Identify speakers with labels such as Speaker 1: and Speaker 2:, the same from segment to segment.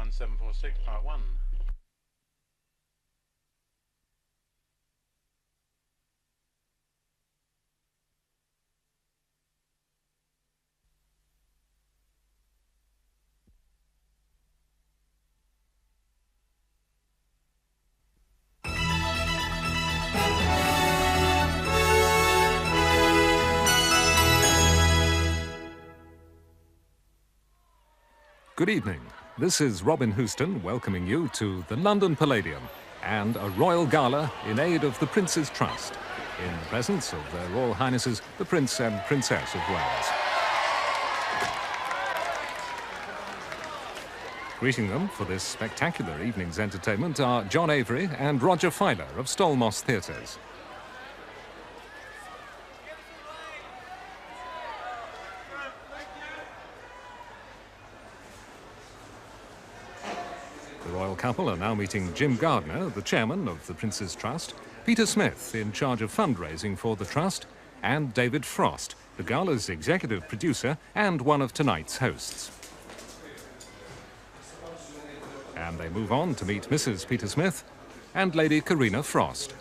Speaker 1: 1746, part 1.
Speaker 2: Good evening. This is Robin Houston welcoming you to the London Palladium and a Royal Gala in aid of the Prince's Trust, in the presence of their Royal Highnesses, the Prince and Princess of Wales. Greeting them for this spectacular evening's entertainment are John Avery and Roger Filer of Stolmos Theatres. The royal couple are now meeting Jim Gardner, the chairman of the Prince's Trust, Peter Smith, in charge of fundraising for the Trust, and David Frost, the gala's executive producer and one of tonight's hosts. And they move on to meet Mrs. Peter Smith and Lady Karina Frost.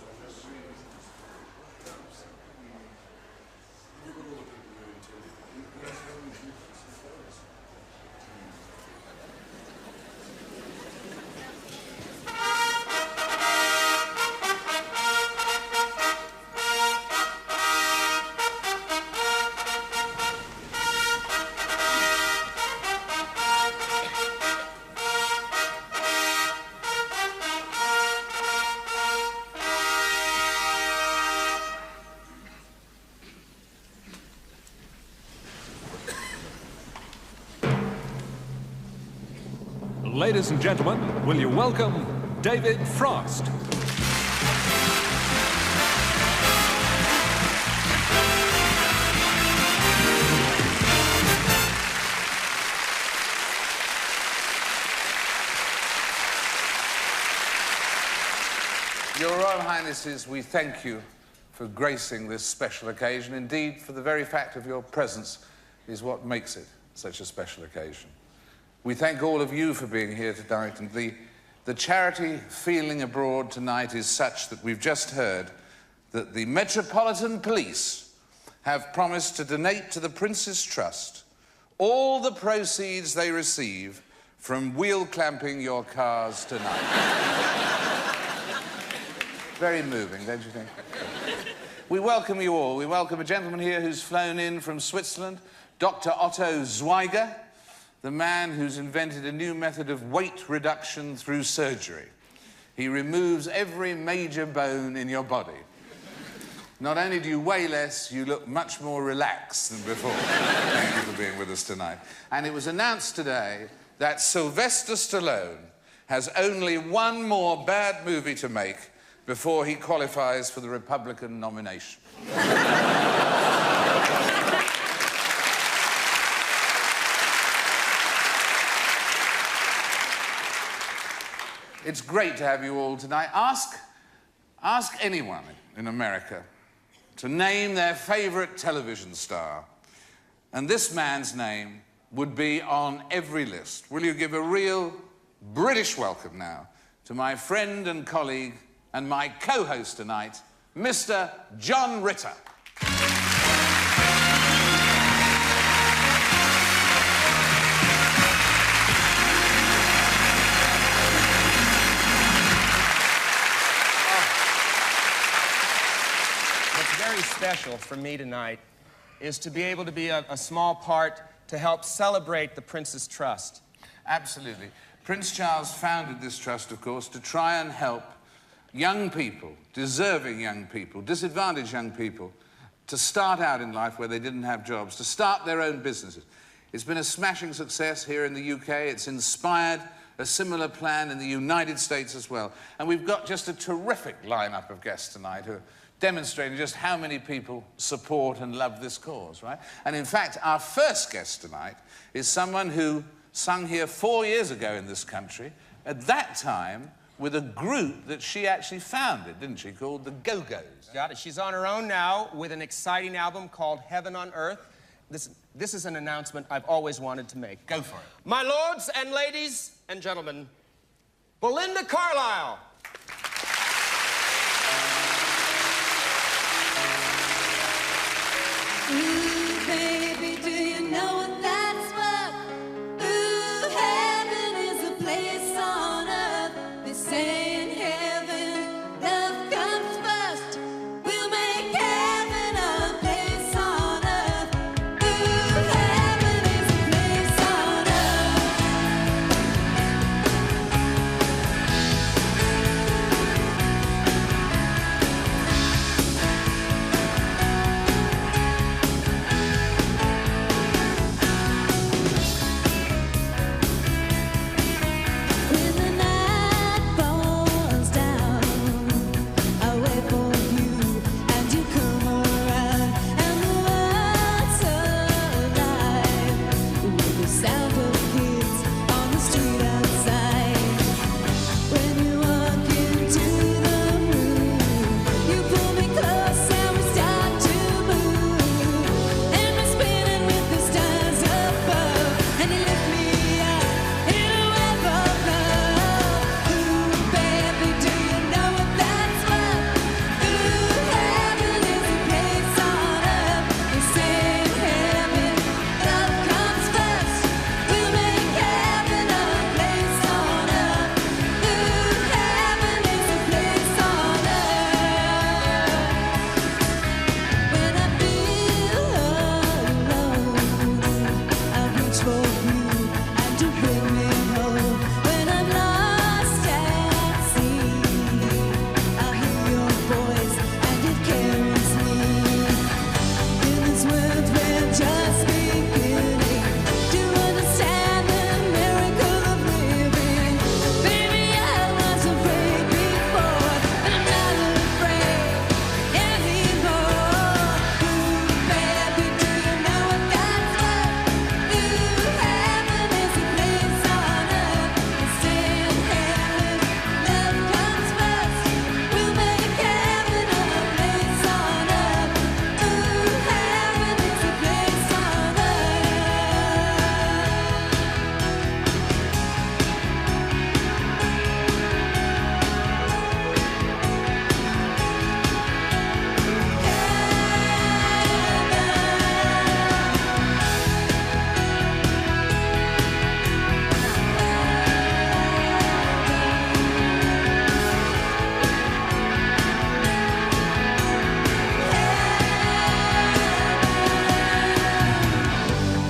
Speaker 2: Ladies and gentlemen, will you welcome David Frost?
Speaker 3: Your Royal Highnesses, we thank you for gracing this special occasion. Indeed, for the very fact of your presence is what makes it such a special occasion. We thank all of you for being here tonight, and the charity feeling abroad tonight is such that we've just heard that the Metropolitan Police have promised to donate to the Prince's Trust all the proceeds they receive from wheel clamping your cars tonight. Very moving, don't you think? We welcome you all. We welcome a gentleman here who's flown in from Switzerland, Dr. Otto Zweiger, the man who's invented a new method of weight reduction through surgery. He removes every major bone in your body. Not only do you weigh less, you look much more relaxed than before. Thank you for being with us tonight. And it was announced today that Sylvester Stallone has only one more bad movie to make before he qualifies for the Republican nomination. It's great to have you all tonight. Ask anyone in America to name their favorite television star, and this man's name would be on every list. Will you give a real British welcome now to my friend and colleague and my co-host tonight, Mr. John Ritter.
Speaker 4: Special for me tonight is to be able to be a small part to help celebrate the Prince's Trust.
Speaker 3: Absolutely. Prince Charles founded this trust, of course, to try and help young people, deserving young people, disadvantaged young people, to start out in life where they didn't have jobs, to start their own businesses. It's been a smashing success here in the UK. It's inspired a similar plan in the United States as well. And we've got just a terrific lineup of guests tonight who demonstrating just how many people support and love this cause, right? And in fact, our first guest tonight is someone who sung here 4 years ago in this country, at that time with a group that she actually founded, didn't she, called the Go-Go's.
Speaker 4: Got it. She's on her own now with an exciting album called Heaven on Earth, this is an announcement I've always wanted to make.
Speaker 3: Go for it.
Speaker 4: My lords and ladies and gentlemen, Belinda Carlisle.
Speaker 1: Ooh, baby, do you know what that's worth? Ooh, heaven is a place on earth. They say in heaven, love comes first. We'll make heaven a place on earth. Ooh, heaven is a place on When the night falls down, I wait for you, and you come around, and the world's alive with the sound of kids on the street outside. When you walk into the room, you pull me close and we start to move, and we're spinning with the stars above, and you lift me up in a web of love. Ooh, baby, do you know what that's worth? Ooh, heaven is a place on earth. They say in heaven, love comes first. We'll make heaven a place on earth. Ooh, heaven is a place on earth. When I feel alone, I reach for you and you bring me home. When I'm lost at sea, I hear your voice and it carries me. In this world we're just beginning to understand the miracle of living. Baby, I was afraid before, but I'm not afraid anymore. Ooh, baby, do you know what that's worth? Ooh, heaven is a place on earth. They say in heaven, love comes first. We'll make heaven a place on earth. Ooh, heaven is a place on earth.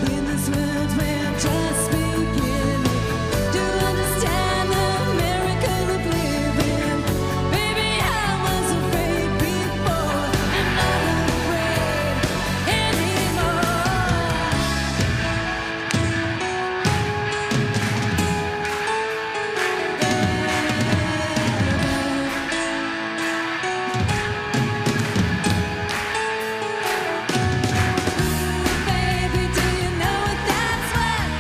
Speaker 1: In this world we're just beginning to understand the miracle of living. Baby, I was afraid before, I'm not afraid anymore. Baby, do you know what that's worth?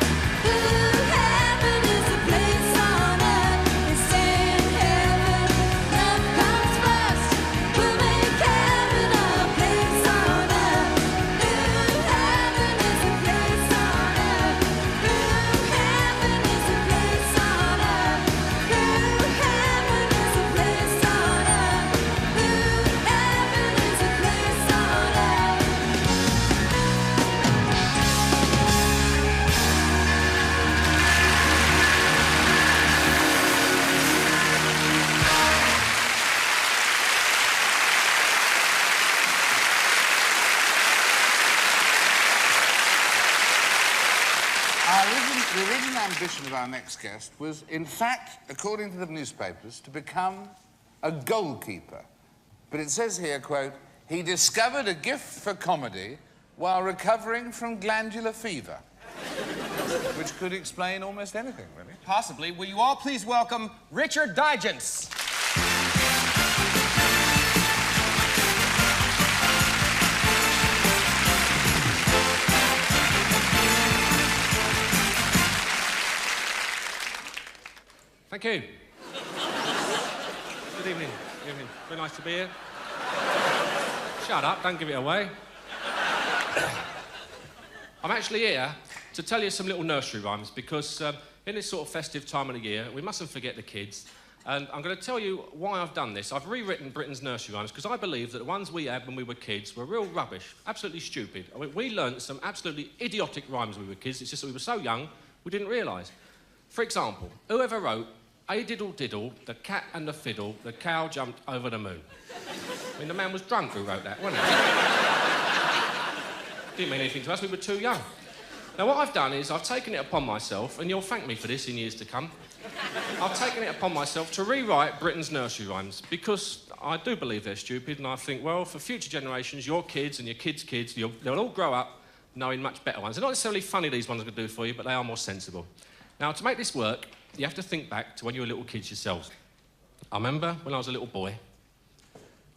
Speaker 1: Ooh, heaven is a place on earth. They say in heaven, love comes first. We'll make heaven a place on earth. Ooh, heaven is a place on earth. Ooh, heaven is a place on earth. Ooh, heaven is a place on earth. Ooh, heaven is a place on earth.
Speaker 3: The original ambition of our next guest was, in fact, according to the newspapers, to become a goalkeeper. But it says here, quote, he discovered a gift for comedy while recovering from glandular fever. Which could explain almost anything, really.
Speaker 4: Possibly. Will you all please welcome Richard Digance?
Speaker 5: Thank you. Good evening. Good evening. Very nice to be here. Shut up, don't give it away. I'm actually here to tell you some little nursery rhymes because in this sort of festive time of the year, we mustn't forget the kids. And I'm going to tell you why I've done this. I've rewritten Britain's nursery rhymes because I believe that the ones we had when we were kids were real rubbish, absolutely stupid. I mean, we learnt some absolutely idiotic rhymes when we were kids. It's just that we were so young, we didn't realise. For example, whoever wrote, "A diddle diddle, the cat and the fiddle, the cow jumped over the moon." I mean, the man was drunk who wrote that, wasn't he? Didn't mean anything to us, we were too young. Now, what I've done is I've taken it upon myself, and you'll thank me for this in years to come, I've taken it upon myself to rewrite Britain's nursery rhymes because I do believe they're stupid, and I think, well, for future generations, your kids and your kids' kids, they'll all grow up knowing much better ones. They're not necessarily funny, these ones I'm going to do for you, but they are more sensible. Now, to make this work, you have to think back to when you were little kids yourselves. I remember when I was a little boy,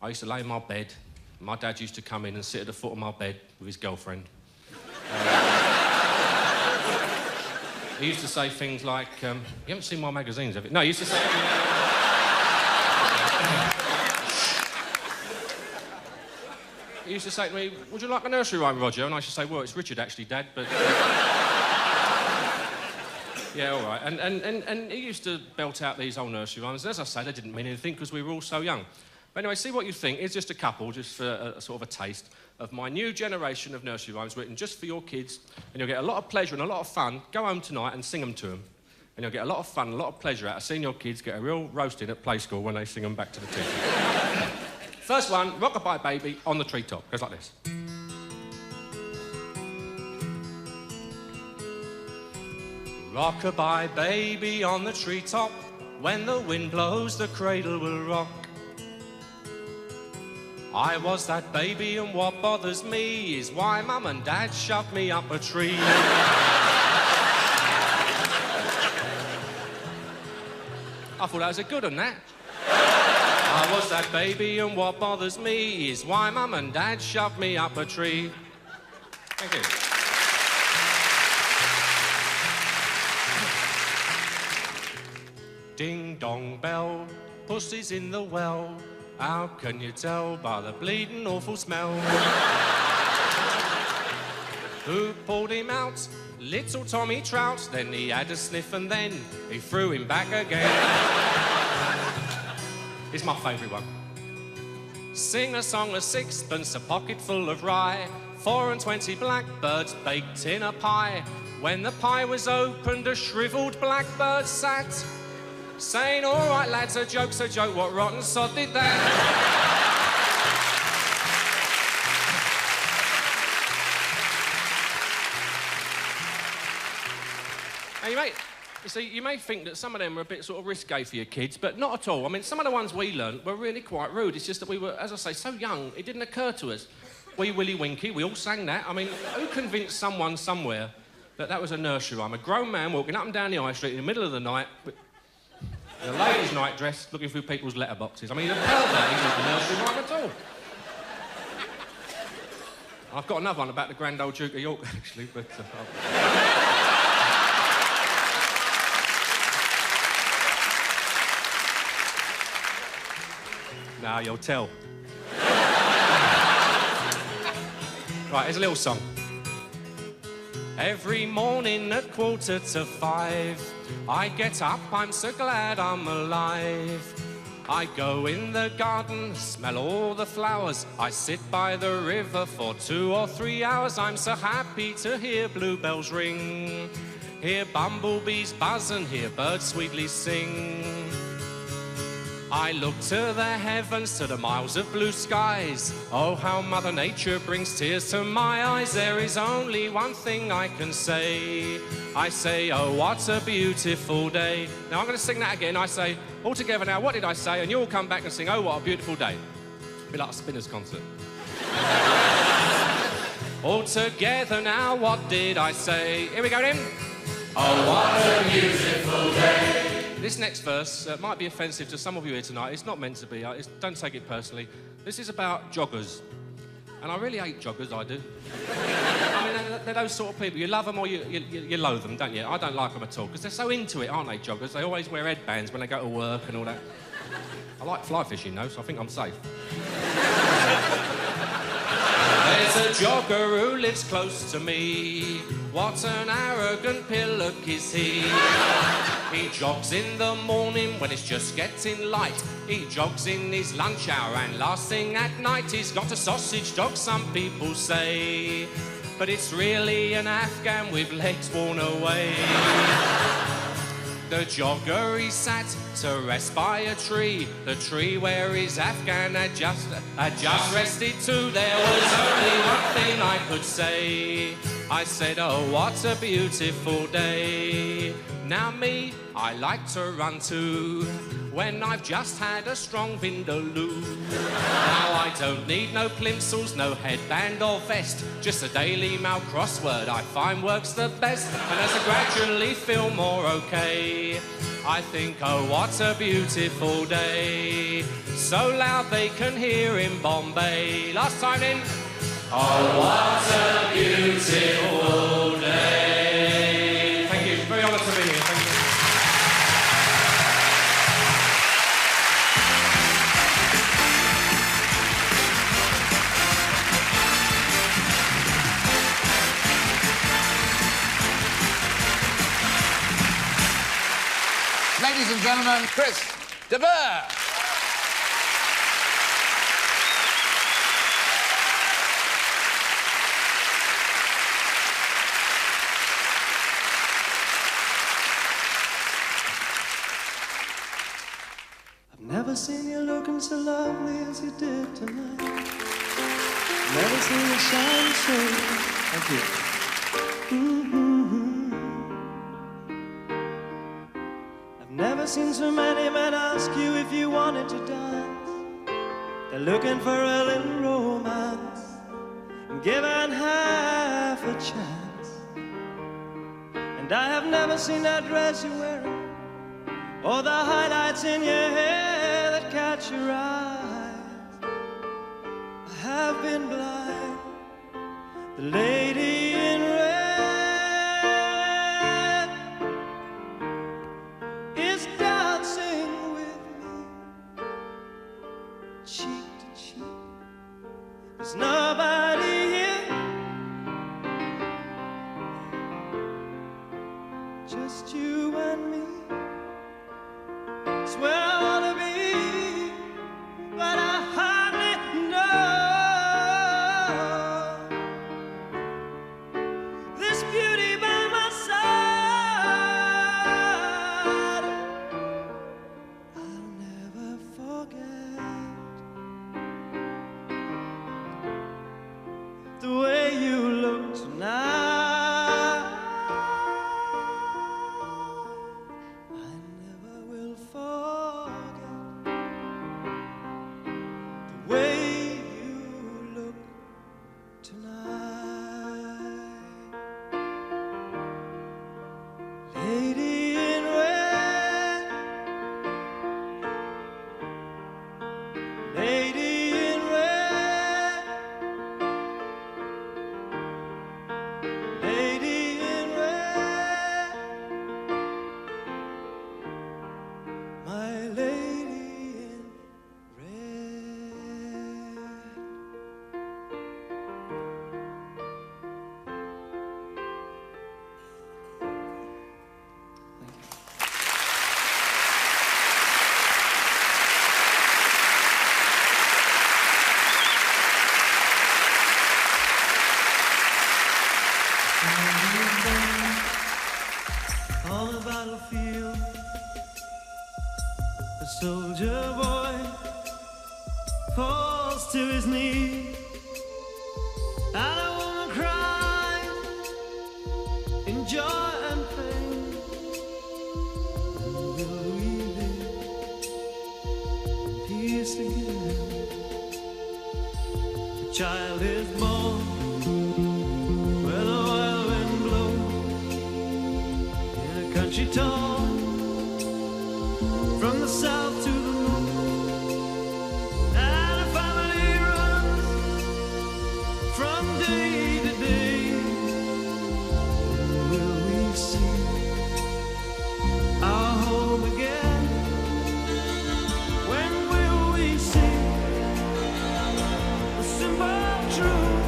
Speaker 5: I used to lay in my bed, and my dad used to come in and sit at the foot of my bed with his girlfriend. He used to say things like, you haven't seen my magazines, have you? No, he used to say... He used to say to me, "Would you like a nursery rhyme, Roger?" And I should say, "Well, it's Richard, actually, Dad, but..." Yeah, all right. And he used to belt out these old nursery rhymes. And as I say, they didn't mean anything because we were all so young. But anyway, see what you think. Here's just a couple, just for a sort of a taste of my new generation of nursery rhymes written just for your kids. And you'll get a lot of pleasure and a lot of fun. Go home tonight and sing them to them. And you'll get a lot of fun and a lot of pleasure out of seeing your kids get a real roasting at play school when they sing them back to the teacher. First one, "Rockabye Baby on the Treetop." Goes like this. Rockabye baby on the treetop, when the wind blows the cradle will rock. I was that baby and what bothers me is why Mum and Dad shoved me up a tree. I thought that was a good one, that. I was that baby and what bothers me is why Mum and Dad shoved me up a tree. Thank you. Ding dong bell, pussy's in the well. How can you tell by the bleeding awful smell? Who pulled him out? Little Tommy Trout. Then he had a sniff and then he threw him back again. Here's my favourite one. Sing a song of sixpence, a pocket full of rye, 24 blackbirds baked in a pie. When the pie was opened, a shrivelled blackbird sat, saying, "All right, lads, a joke's a joke, what rotten sod did that?" Now, you may think that some of them are a bit sort of risque for your kids, but not at all. I mean, some of the ones we learnt were really quite rude. It's just that we were, as I say, so young, it didn't occur to us. Wee Willie Winky, we all sang that. I mean, who convinced someone somewhere that that was a nursery rhyme? A grown man walking up and down the high street in the middle of the night with a lady's night dress, looking through people's letterboxes. I mean, he's a pervert, he's not a nursery rhyme at all. I've got another one about the Grand Old Duke of York, actually, but... Now you'll tell. Right, here's a little song. Every morning at 4:45, I get up, I'm so glad I'm alive. I go in the garden, smell all the flowers. I sit by the river for 2 or 3 hours. I'm so happy to hear bluebells ring, hear bumblebees buzz and hear birds sweetly sing. I look to the heavens, to the miles of blue skies. Oh, how Mother Nature brings tears to my eyes. There is only one thing I can say. I say, oh, what a beautiful day. Now, I'm going to sing that again. I say, all together now, what did I say? And you all come back and sing, oh, what a beautiful day. Be like a Spinners concert. All together now, what did I say? Here we go then. Oh, what a beautiful day. This next verse might be offensive to some of you here tonight. It's not meant to be. Don't take it personally. This is about joggers. And I really hate joggers, I do. I mean, they're those sort of people. You love them or you loathe them, don't you? I don't like them at all, because they're so into it, aren't they, joggers? They always wear headbands when they go to work and all that. I like fly fishing, though, so I think I'm safe. There's There's a jogger who lives close to me. What an arrogant pillock is he. He jogs in the morning when it's just getting light. He jogs in his lunch hour and last thing at night he's got a sausage dog, some people say. But it's really an Afghan with legs worn away. The jogger he sat to rest by a tree, the tree where his Afghan had just rested too. There was only one thing I could say. I said, oh, what a beautiful day. Now me, I like to run too, when I've just had a strong vindaloo. Now I don't need no plimsolls, no headband or vest, just a Daily Mail crossword I find works the best. And as I gradually feel more okay, I think, oh, what a beautiful day. So loud they can hear in Bombay. Last time in. Oh, what a beautiful day. Thank you. Very honoured to be here. Thank you.
Speaker 3: Ladies and gentlemen, Chris de Burgh.
Speaker 6: Never seen you looking so lovely as you did tonight. Never seen you shine so. Thank you. I've never seen so many men ask you if you wanted to dance. They're looking for a little romance and given half a chance. And I have never seen that dress you're wearing or the highlights in your hair that catch your eyes. I have been blind. The lady in red is dancing with me, cheek to cheek. There's nobody here, just you and me. It's where I wanna be, but I hardly know this beauty by my side. I'll never forget the way you look tonight. On the battlefield, a soldier boy falls to his knees, and a woman cries in joy and pain. Will we live in peace again? The child is born where the wild wind blows, in a country torn from the south to the north, and a family runs from day to day. Will we see our home again? When will we see the simple truth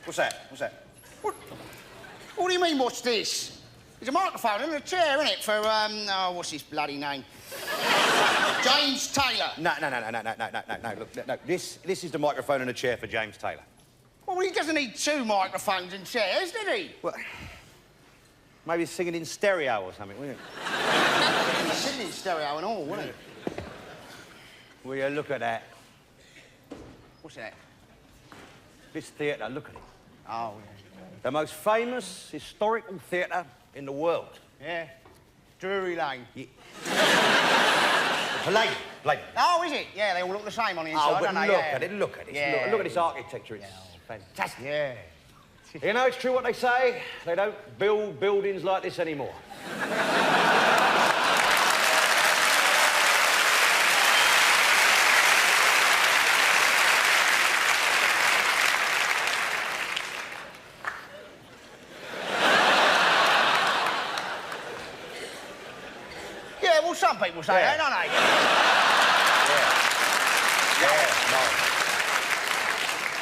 Speaker 7: What's that? What's that?
Speaker 8: What do you mean, what's this? There's a microphone and a chair, isn't it, for, oh, what's his bloody name? James Taylor.
Speaker 7: No. Look, no. This is the microphone and a chair for James Taylor.
Speaker 8: Well, he doesn't need 2 microphones and chairs, did he?
Speaker 7: Well, maybe he's singing in stereo or something, wouldn't
Speaker 8: He's singing in stereo and all, wasn't he?
Speaker 7: Will you look at that?
Speaker 8: What's that?
Speaker 7: This theatre, look at it.
Speaker 8: Oh,
Speaker 7: The most famous historical theatre in the world.
Speaker 8: yeah. Drury Lane.
Speaker 7: Yeah. Palladium.
Speaker 8: Oh, is it? Yeah, they all look the same on the inside,
Speaker 7: Oh, but
Speaker 8: don't they?
Speaker 7: look
Speaker 8: Yeah.
Speaker 7: at it, look at it.
Speaker 8: Yeah.
Speaker 7: Look at this architecture, it's fantastic.
Speaker 8: Yeah.
Speaker 7: You know, it's true what they say. They don't build buildings like this anymore.
Speaker 8: Yeah, well, some people say that, don't they?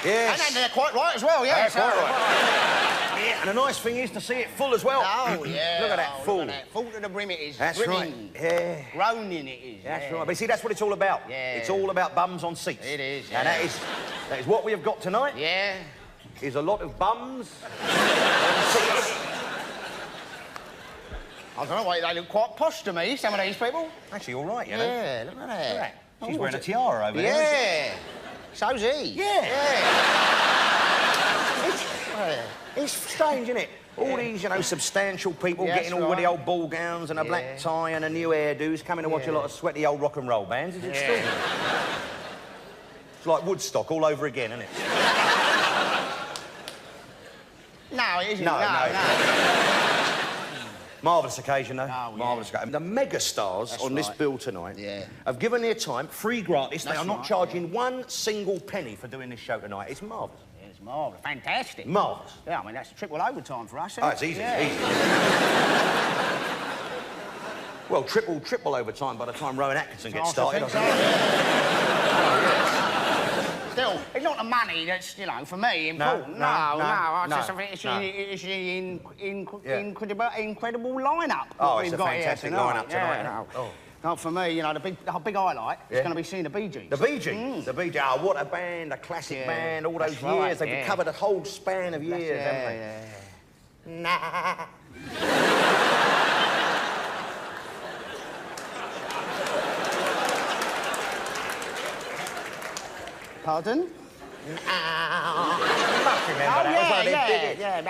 Speaker 7: Yes.
Speaker 8: And they're quite right as well, yeah.
Speaker 7: That's quite right. Yeah, and the nice thing is to see it full as well.
Speaker 8: Oh, yeah.
Speaker 7: Look at that, full.
Speaker 8: Look at that. Full to the brim it is.
Speaker 7: That's
Speaker 8: Brimming.
Speaker 7: right. Yeah.
Speaker 8: Groaning it is.
Speaker 7: That's
Speaker 8: yeah.
Speaker 7: right. But see, that's what it's all about.
Speaker 8: Yeah.
Speaker 7: It's all about bums on seats.
Speaker 8: It is,
Speaker 7: And
Speaker 8: yeah.
Speaker 7: that is what we have got tonight.
Speaker 8: Yeah.
Speaker 7: Is a lot of bums on seats.
Speaker 8: I don't know why they look quite posh to me, some of these people.
Speaker 7: Actually, all right, you know.
Speaker 8: Yeah, look at that.
Speaker 7: Look at that. She's
Speaker 8: Oh,
Speaker 7: wearing a
Speaker 8: what's it?
Speaker 7: tiara over there.
Speaker 8: Yeah. So's he.
Speaker 7: Yeah. It's strange, isn't it? All these, you know, substantial people
Speaker 8: Yeah,
Speaker 7: getting
Speaker 8: that's
Speaker 7: all with the
Speaker 8: right.
Speaker 7: old ball gowns and a black
Speaker 8: Yeah.
Speaker 7: tie and a new hairdos, coming to watch a lot of sweaty old rock and roll bands. It's extraordinary. It's like Woodstock all over again, isn't it?
Speaker 8: No, it isn't.
Speaker 7: No.
Speaker 8: no.
Speaker 7: Marvellous occasion, though.
Speaker 8: Oh, yeah.
Speaker 7: Marvellous occasion. The megastars
Speaker 8: That's
Speaker 7: on this
Speaker 8: right.
Speaker 7: bill tonight
Speaker 8: Yeah.
Speaker 7: have given their time, free gratis. They
Speaker 8: That's
Speaker 7: are not
Speaker 8: right,
Speaker 7: charging 1 single penny for doing this show tonight. It's marvellous.
Speaker 8: Yeah, it's marvellous. Fantastic.
Speaker 7: Marvellous.
Speaker 8: Yeah, I mean, that's triple overtime for us, isn't
Speaker 7: Oh,
Speaker 8: it?
Speaker 7: it's easy,
Speaker 8: Yeah.
Speaker 7: easy. Well, triple overtime by the time Rowan Atkinson gets
Speaker 8: I
Speaker 7: started.
Speaker 8: think so,
Speaker 7: I think.
Speaker 8: yeah. Still, it's not the money that's, you know, for me, important.
Speaker 7: no.
Speaker 8: I just
Speaker 7: No.
Speaker 8: think it's an
Speaker 7: Yeah.
Speaker 8: incredible lineup.
Speaker 7: Oh,
Speaker 8: what
Speaker 7: it's
Speaker 8: we've
Speaker 7: a
Speaker 8: got here
Speaker 7: fantastic lineup tonight,
Speaker 8: Yeah,
Speaker 7: isn't it?
Speaker 8: no.
Speaker 7: Oh.
Speaker 8: No, for me, you know, the big highlight is
Speaker 7: Yeah.
Speaker 8: going to be seeing the Bee Gees.
Speaker 7: The Bee Gees. The Bee Gees. Oh, what a band, a classic
Speaker 8: Yeah,
Speaker 7: band, all those
Speaker 8: that's right,
Speaker 7: years. They've
Speaker 8: yeah.
Speaker 7: covered a whole span of years, haven't they?
Speaker 8: yeah. Pardon?
Speaker 7: You must remember
Speaker 8: Oh,
Speaker 7: that. It was one of their biggest.
Speaker 8: yeah.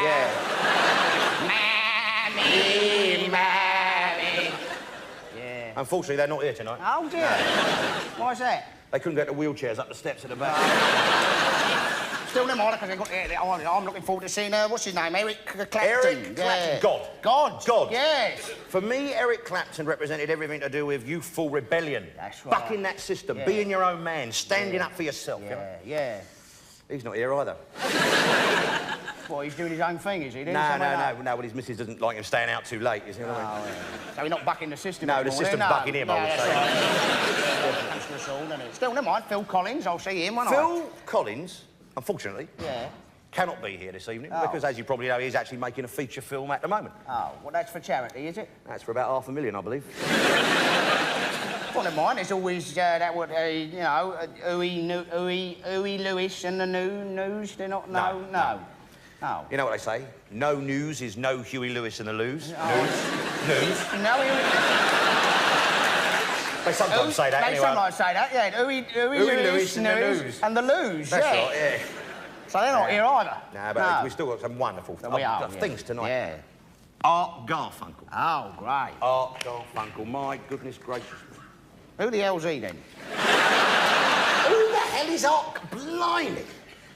Speaker 7: Yeah.
Speaker 8: Mammy, mammy. Yeah.
Speaker 7: Unfortunately, they're not here tonight.
Speaker 8: Oh, dear. Why's that?
Speaker 7: They couldn't get the wheelchairs up the steps at the back.
Speaker 8: Still never mind, because I'm looking forward to seeing, what's his name, Eric Clapton.
Speaker 7: Eric Clapton.
Speaker 8: Yeah.
Speaker 7: God.
Speaker 8: Yes.
Speaker 7: For me, Eric Clapton represented everything to do with youthful rebellion.
Speaker 8: That's right.
Speaker 7: Bucking that system,
Speaker 8: Yeah.
Speaker 7: being your own man, standing up for yourself. You know?
Speaker 8: Yeah.
Speaker 7: He's not here either.
Speaker 8: What, he's doing his own thing, is he?
Speaker 7: No, but his missus doesn't like him staying out too late, you see what I mean?
Speaker 8: Oh, yeah. So he's not bucking the system
Speaker 7: No, the
Speaker 8: anymore,
Speaker 7: system's
Speaker 8: no?
Speaker 7: bucking him, I would
Speaker 8: that's
Speaker 7: say.
Speaker 8: Right. Comes to us all, doesn't it? Still, never mind, Phil Collins, I'll see him, won't I?
Speaker 7: Phil Collins, unfortunately,
Speaker 8: Yeah.
Speaker 7: cannot be here this evening
Speaker 8: Oh.
Speaker 7: because, as you probably know, he's actually making a feature film at the moment.
Speaker 8: Oh, well, that's for charity, is it?
Speaker 7: That's for about $500,000, I believe.
Speaker 8: Well, never mind, it's always that what, you know, Huey Lewis and the news, they're not, no.
Speaker 7: You know what they say? No news is no Huey Lewis and the Lose. News.
Speaker 8: No,
Speaker 7: They sometimes say that
Speaker 8: They
Speaker 7: anyway.
Speaker 8: sometimes say that, yeah. Huey
Speaker 7: Lewis and the News.
Speaker 8: And the Lose,
Speaker 7: That's
Speaker 8: yeah.
Speaker 7: right, yeah.
Speaker 8: So they're not here either.
Speaker 7: Nah, but we've still got some wonderful things tonight.
Speaker 8: Yeah.
Speaker 7: Art Garfunkel.
Speaker 8: Oh, great.
Speaker 7: Art Garfunkel, my goodness gracious.
Speaker 8: Who the hell's he, then?
Speaker 7: Who the hell is Art? Blimey.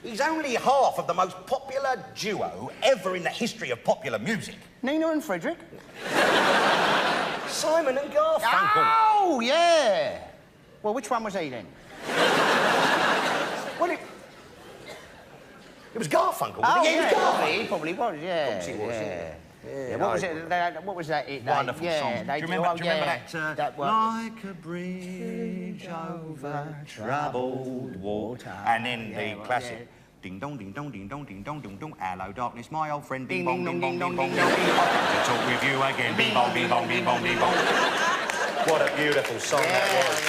Speaker 7: He's only half of the most popular duo ever in the history of popular music.
Speaker 8: Nina and Frederick?
Speaker 7: Simon and Garfunkel.
Speaker 8: Oh, yeah. Well, which one was he, then?
Speaker 7: Well, it was Garfunkel, wasn't
Speaker 8: Oh,
Speaker 7: it? Yeah, it was Garfunkel.
Speaker 8: he probably was, yeah.
Speaker 7: Of course he was, yeah.
Speaker 8: What was it? What was that?
Speaker 7: Wonderful song. Do you remember that?
Speaker 8: That one.
Speaker 7: Like a bridge over troubled water. And then the classic. Ding dong, ding dong, ding dong, ding dong, ding dong. Hello, darkness, my old friend. Ding bong, ding bong, ding bong, ding bong. To talk with you again. Bing bong, bing bong, bing bong, bing bong. What a beautiful song that was.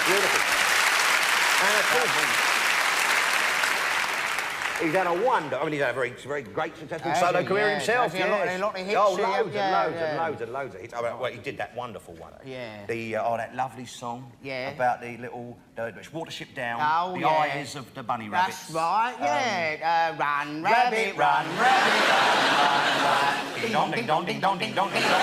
Speaker 7: Beautiful. And of course, he's had a wonder. I mean, he's had a very great, successful solo career himself.
Speaker 8: A lot of hits.
Speaker 7: Oh, loads of hits. Oh, well, he did that wonderful one.
Speaker 8: Yeah.
Speaker 7: That lovely song.
Speaker 8: Yeah.
Speaker 7: About the little watership down.
Speaker 8: Oh,
Speaker 7: the eyes of the bunny rabbits.
Speaker 8: That's right. Yeah. Run, rabbit, run, rabbit, run.
Speaker 7: Ding dong, ding dong, ding dong, ding dong, ding dong.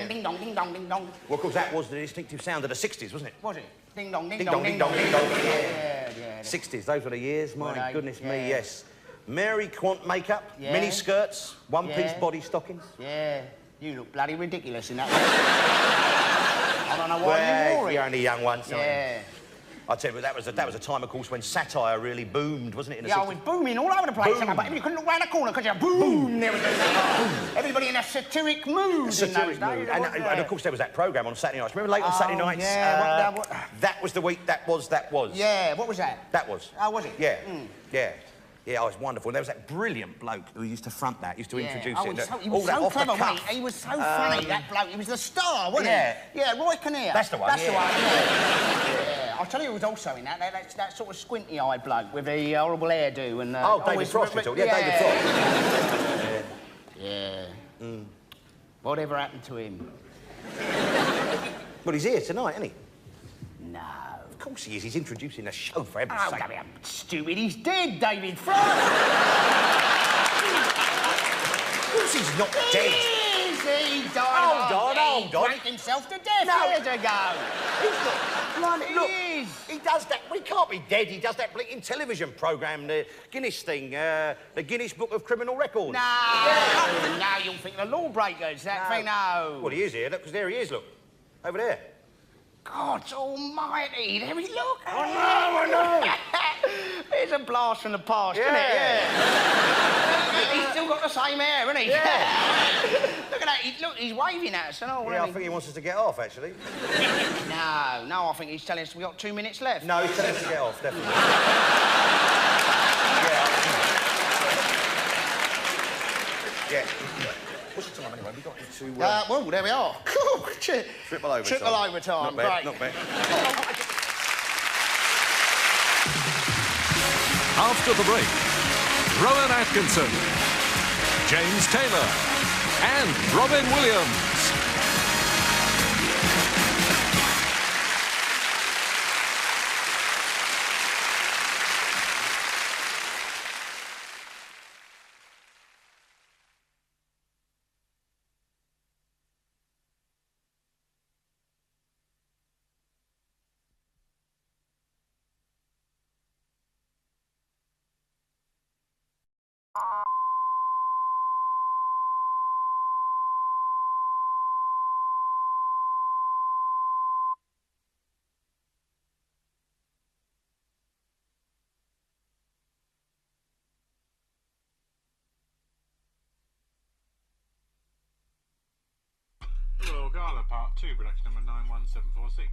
Speaker 8: Ding dong, ding dong, ding dong.
Speaker 7: Well, of course, that was the distinctive sound of the 60s, wasn't it?
Speaker 8: Was it? Ding dong, ding
Speaker 7: Ding
Speaker 8: dong,
Speaker 7: dong, ding dong, ding dong.
Speaker 8: Yeah.
Speaker 7: 60s, those were the years. My goodness me,
Speaker 8: yeah.
Speaker 7: yes. Mary Quant makeup,
Speaker 8: Yeah.
Speaker 7: mini skirts, one-piece body stockings.
Speaker 8: Yeah. You look bloody ridiculous in that. I don't know why you wore it.
Speaker 7: You're only young once, aren't you?
Speaker 8: Yeah.
Speaker 7: I tell you, that was a time, of course, when satire really boomed, wasn't it? In the 60s?
Speaker 8: It was booming all over the place. But you couldn't look round the corner because you boom. There was everybody in a satiric mood.
Speaker 7: Satiric mood. And of course, there was that programme on Saturday nights. Remember late on Saturday nights?
Speaker 8: Yeah.
Speaker 7: That was the week. That was.
Speaker 8: Yeah. What was that?
Speaker 7: That was.
Speaker 8: Oh, was it?
Speaker 7: Yeah. Yeah. Yeah, it was wonderful. And there was that brilliant bloke who used to front that, used to introduce it.
Speaker 8: He was so clever, wasn't he? He was so funny, that bloke. He was the star, wasn't he? Yeah, Roy Kinnear.
Speaker 7: That's the one,
Speaker 8: That's the one, yeah. I'll tell you who was also in that sort of squinty-eyed bloke with the horrible hairdo and...
Speaker 7: David Frost, you talk. Yeah, David Frost.
Speaker 8: Yeah. Whatever happened to him?
Speaker 7: Well, he's here tonight, isn't he?
Speaker 8: No.
Speaker 7: Of course he is. He's introducing a show for heaven's sake.
Speaker 8: Oh, stupid. He's dead, David Frost.
Speaker 7: Of course he's not dead.
Speaker 8: He died.
Speaker 7: Hold on.
Speaker 8: He drank himself to death years ago.
Speaker 7: He's not. Look,
Speaker 8: He is.
Speaker 7: he does that. We can't be dead. He does that blinking television programme, the Guinness thing, the Guinness Book of Criminal Records.
Speaker 8: No. Now you'll think the lawbreakers. That thing, no.
Speaker 7: Well, he is here. Look, because there he is, look. Over there.
Speaker 8: God almighty, there he look.
Speaker 7: I know.
Speaker 8: It's a blast from the past, isn't it?
Speaker 7: Yeah.
Speaker 8: He's still got the same hair, hasn't he?
Speaker 7: Yeah.
Speaker 8: Look at that, he's waving at us and all,
Speaker 7: Yeah, I think he wants us to get off, actually.
Speaker 8: No, I think he's telling us we've got 2 minutes left.
Speaker 7: No, he's telling us to get off, definitely. Yeah. What's the time anyway? We got into...
Speaker 8: well, there we are.
Speaker 7: Triple overtime.
Speaker 8: Triple overtime, great.
Speaker 7: Not bad.
Speaker 2: After the break, Rowan Atkinson, James Taylor, and Robin Williams.
Speaker 9: Royal Gala Part 2, production number 91746.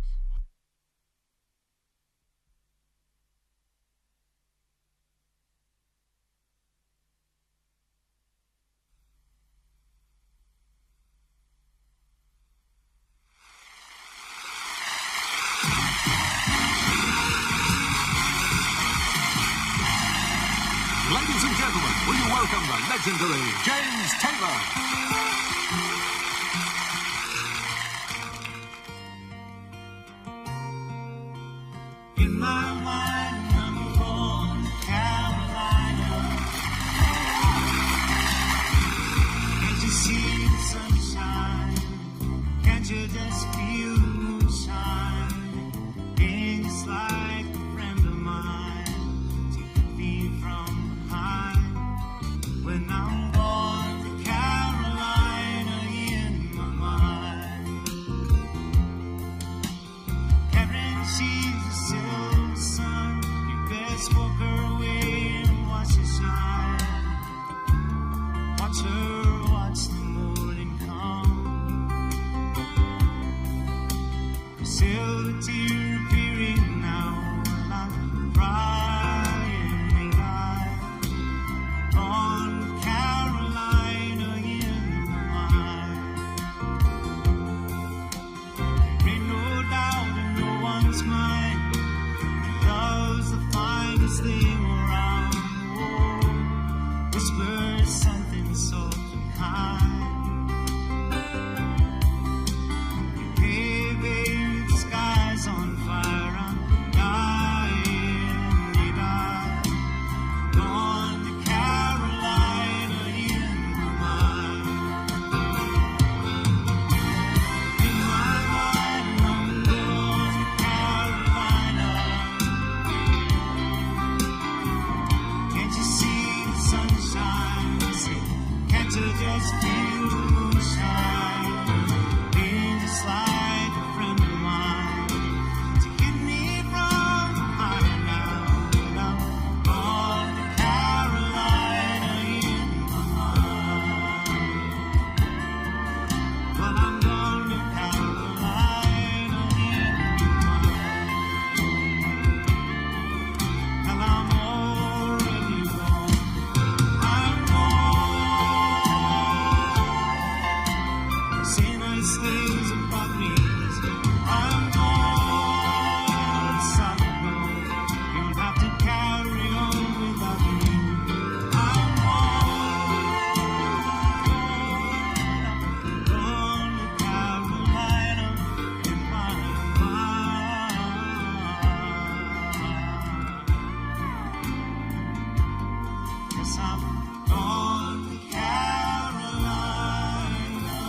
Speaker 2: Ladies and gentlemen, will you welcome the legendary James Taylor?
Speaker 10: In my mind, I'm born in Carolina. Can't you see the sunshine? Can't you just feel the moonshine? Things like a friend of mine, take me from behind. When I'm born to Carolina, up North Carolina. In my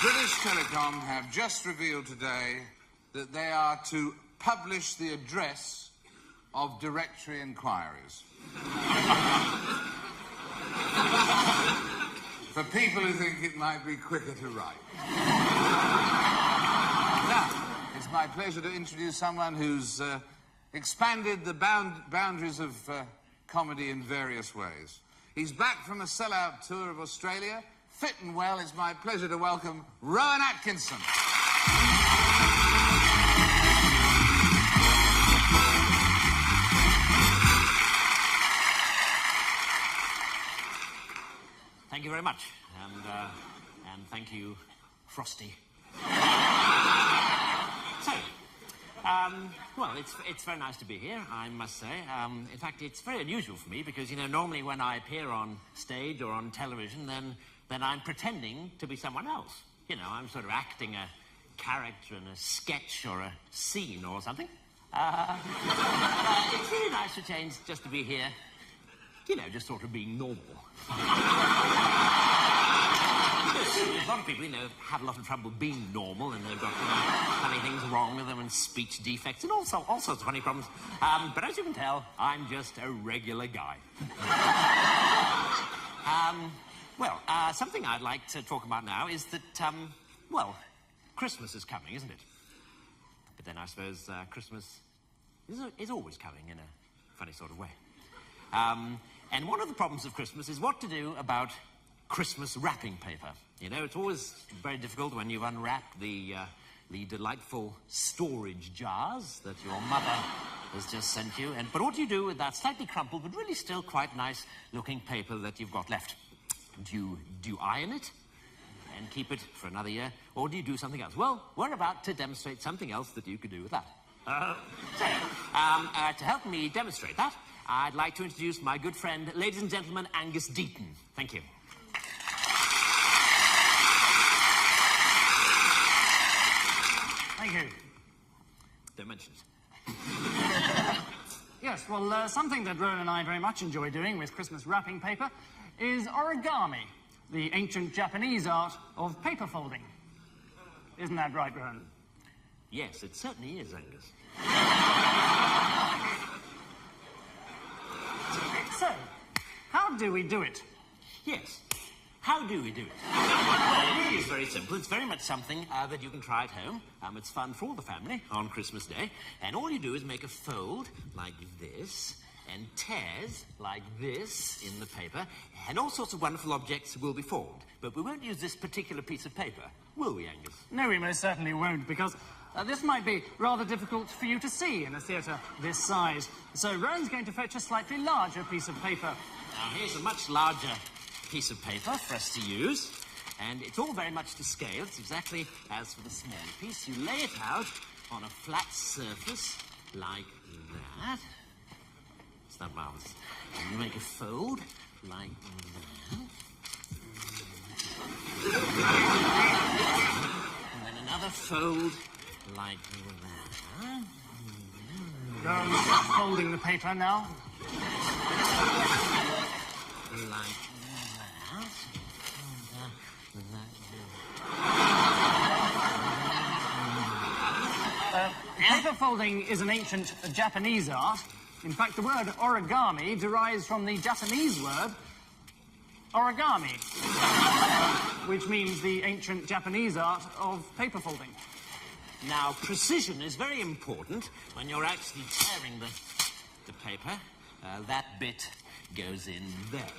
Speaker 3: British Telecom have just revealed today that they are to publish the address of directory inquiries. For people who think it might be quicker to write. Now, it's my pleasure to introduce someone who's expanded the boundaries of comedy in various ways. He's back from a sellout tour of Australia. Fit and well, it's my pleasure to welcome Rowan Atkinson.
Speaker 11: Thank you very much, and thank you, Frosty. So, well, it's very nice to be here, I must say. In fact, it's very unusual for me because, you know, normally when I appear on stage or on television, then I'm pretending to be someone else. You know, I'm sort of acting a character in a sketch or a scene or something. It's really nice for change just to be here, you know, just sort of being normal. A lot of people, you know, have a lot of trouble being normal, and they've got funny things wrong with them and speech defects and all sorts of funny problems. But as you can tell, I'm just a regular guy. Well, something I'd like to talk about now is that, well, Christmas is coming, isn't it? But then I suppose Christmas is always coming in a funny sort of way. And one of the problems of Christmas is what to do about Christmas wrapping paper. You know, it's always very difficult when you've unwrapped the delightful storage jars that your mother has just sent you. But what do you do with that slightly crumpled but really still quite nice looking paper that you've got left? Do you iron it and keep it for another year, or do you do something else? Well, we're about to demonstrate something else that you could do with that. To help me demonstrate that, I'd like to introduce my good friend, ladies and gentlemen, Angus Deaton. Thank you.
Speaker 12: Thank you.
Speaker 11: Don't mention it.
Speaker 12: Yes, well, something that Rowan and I very much enjoy doing with Christmas wrapping paper is origami, the ancient Japanese art of paper folding. Isn't that right, Rowan?
Speaker 11: Yes, it certainly is, Angus.
Speaker 12: So, how do we do it?
Speaker 11: Yes. How do we do it? Well, it really is very simple. It's very much something that you can try at home. It's fun for all the family on Christmas Day. And all you do is make a fold like this and tears like this in the paper, and all sorts of wonderful objects will be formed. But we won't use this particular piece of paper, will we, Angus?
Speaker 12: No, we most certainly won't, because this might be rather difficult for you to see in a theatre this size. So Rowan's going to fetch a slightly larger piece of paper.
Speaker 11: Now, here's a much larger piece of paper for us to use, and it's all very much to scale. It's exactly as for the small piece. You lay it out on a flat surface like that. It's not marvellous. And you make a fold like that. And then another fold like that.
Speaker 12: Rowan's folding the paper now.
Speaker 11: Like that.
Speaker 12: Paper folding is an ancient Japanese art. In fact, the word origami derives from the Japanese word origami, which means the ancient Japanese art of paper folding.
Speaker 11: Now, precision is very important when you're actually tearing the paper. That bit goes in there.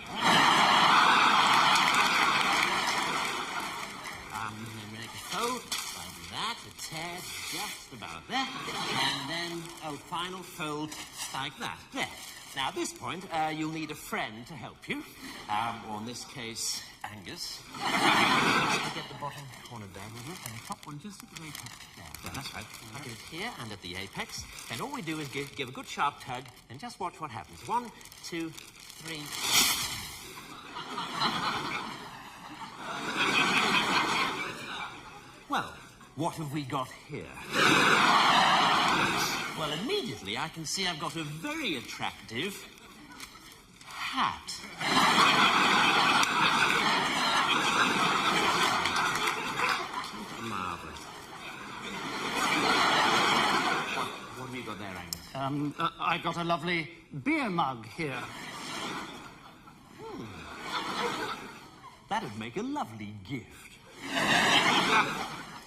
Speaker 11: Then make a fold like that, a tear just about there, and then a final fold like that. There. Now, at this point, you'll need a friend to help you. Or in this case, Angus. Get the bottom corner there, will you? And the top one just at the very top. There, that's right. Up it here and at the apex. And all we do is give a good sharp tug and just watch what happens. 1, 2, 3... Well, what have we got here? Well, immediately I can see I've got a very attractive hat. Marvellous. What have you got there, Angus?
Speaker 12: I've got a lovely beer mug here.
Speaker 11: That'd make a lovely gift.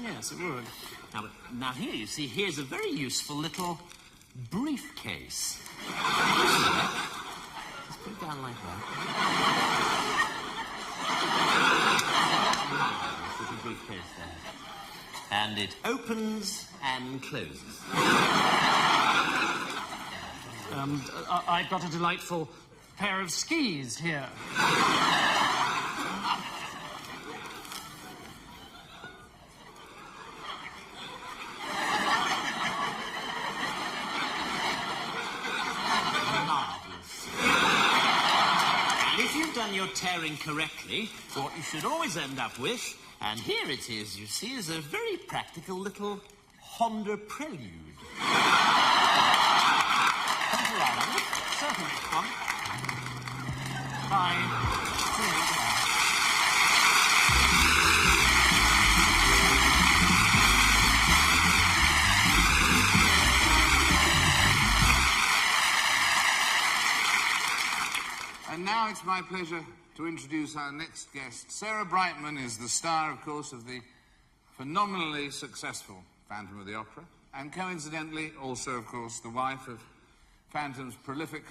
Speaker 12: Yes, it would.
Speaker 11: Now here, you see, here's a very useful little briefcase. Just put it down like that. This little briefcase there. And it opens and closes.
Speaker 12: I've got a delightful pair of skis here.
Speaker 11: Your tearing correctly, so what you should always end up with, and here it is, you see, is a very practical little Honda Prelude. Come to Ireland.
Speaker 12: Certainly. I think...
Speaker 3: And now it's my pleasure to introduce our next guest. Sarah Brightman is the star, of course, of the phenomenally successful Phantom of the Opera, and coincidentally also, of course, the wife of Phantom's prolific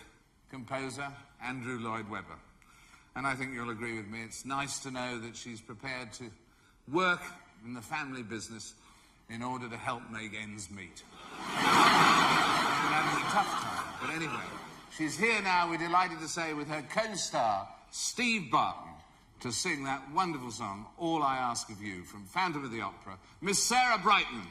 Speaker 3: composer, Andrew Lloyd Webber. And I think you'll agree with me, it's nice to know that she's prepared to work in the family business in order to help make ends meet. She's been having a tough time, but anyway... She's here now, we're delighted to say, with her co-star, Steve Barton, to sing that wonderful song, All I Ask of You, from Phantom of the Opera, Miss Sarah Brightman.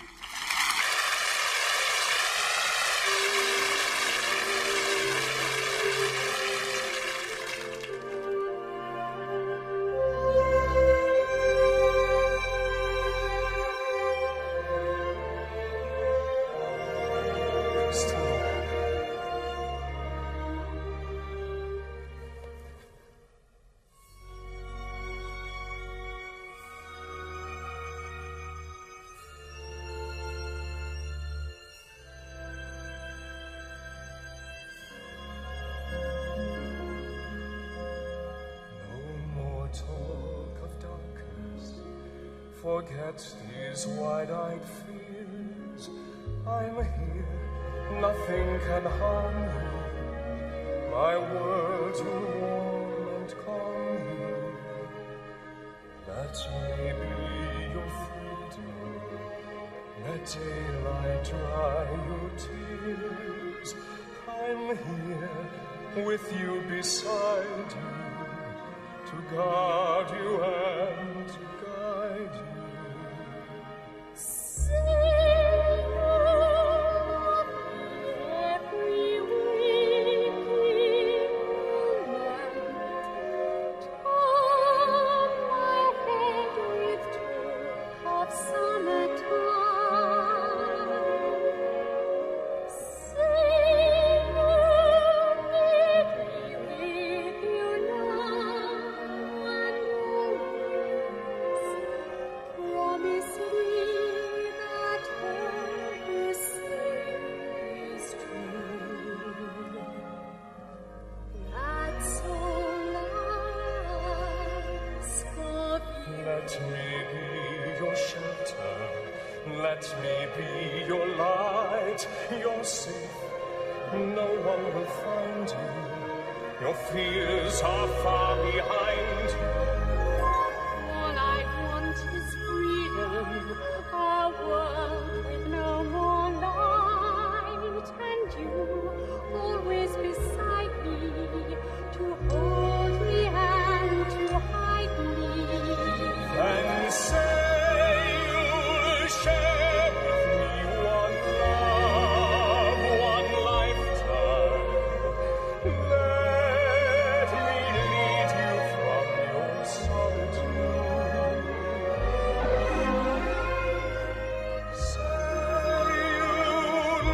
Speaker 13: Forget these wide-eyed fears. I'm here, nothing can harm you. My words will warm and calm you. Let me be your freedom. Let daylight dry your tears. I'm here, with you beside you, to guard you and to guide you. Let me be your shelter, let me be your light, you're safe, no one will find you, your fears are far behind you.
Speaker 1: All I want is freedom, a world with no more light, and you always beside me.
Speaker 10: to hold me and to hide me.
Speaker 13: And say you'll share with me one love, one lifetime. Let me lead you from your solitude. Say you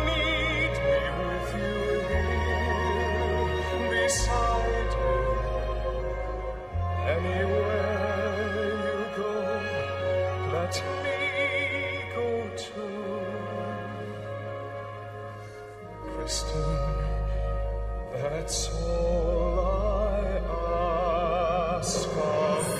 Speaker 13: need me with you here, beside you. Anywhere you go, let me go too. Christine, that's all I ask of you.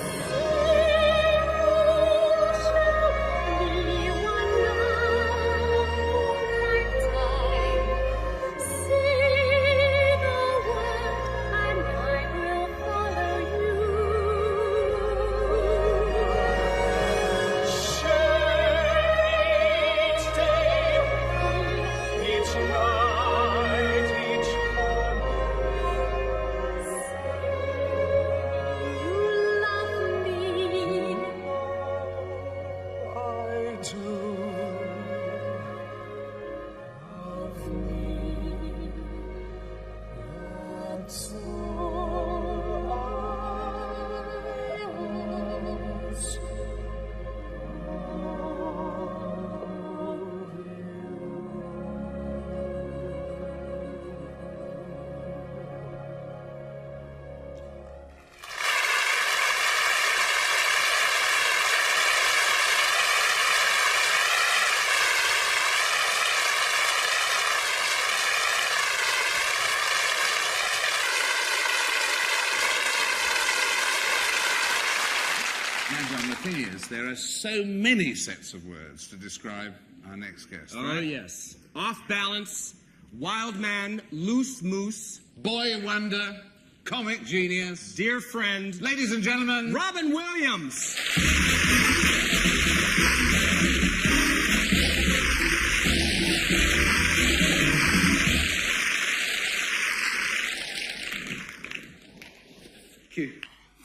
Speaker 3: The thing is, there are so many sets of words to describe our next guest.
Speaker 4: Oh, yes. Off balance, wild man, loose moose,
Speaker 3: Boy wonder, comic genius,
Speaker 4: dear friend,
Speaker 3: ladies and gentlemen,
Speaker 4: Robin Williams.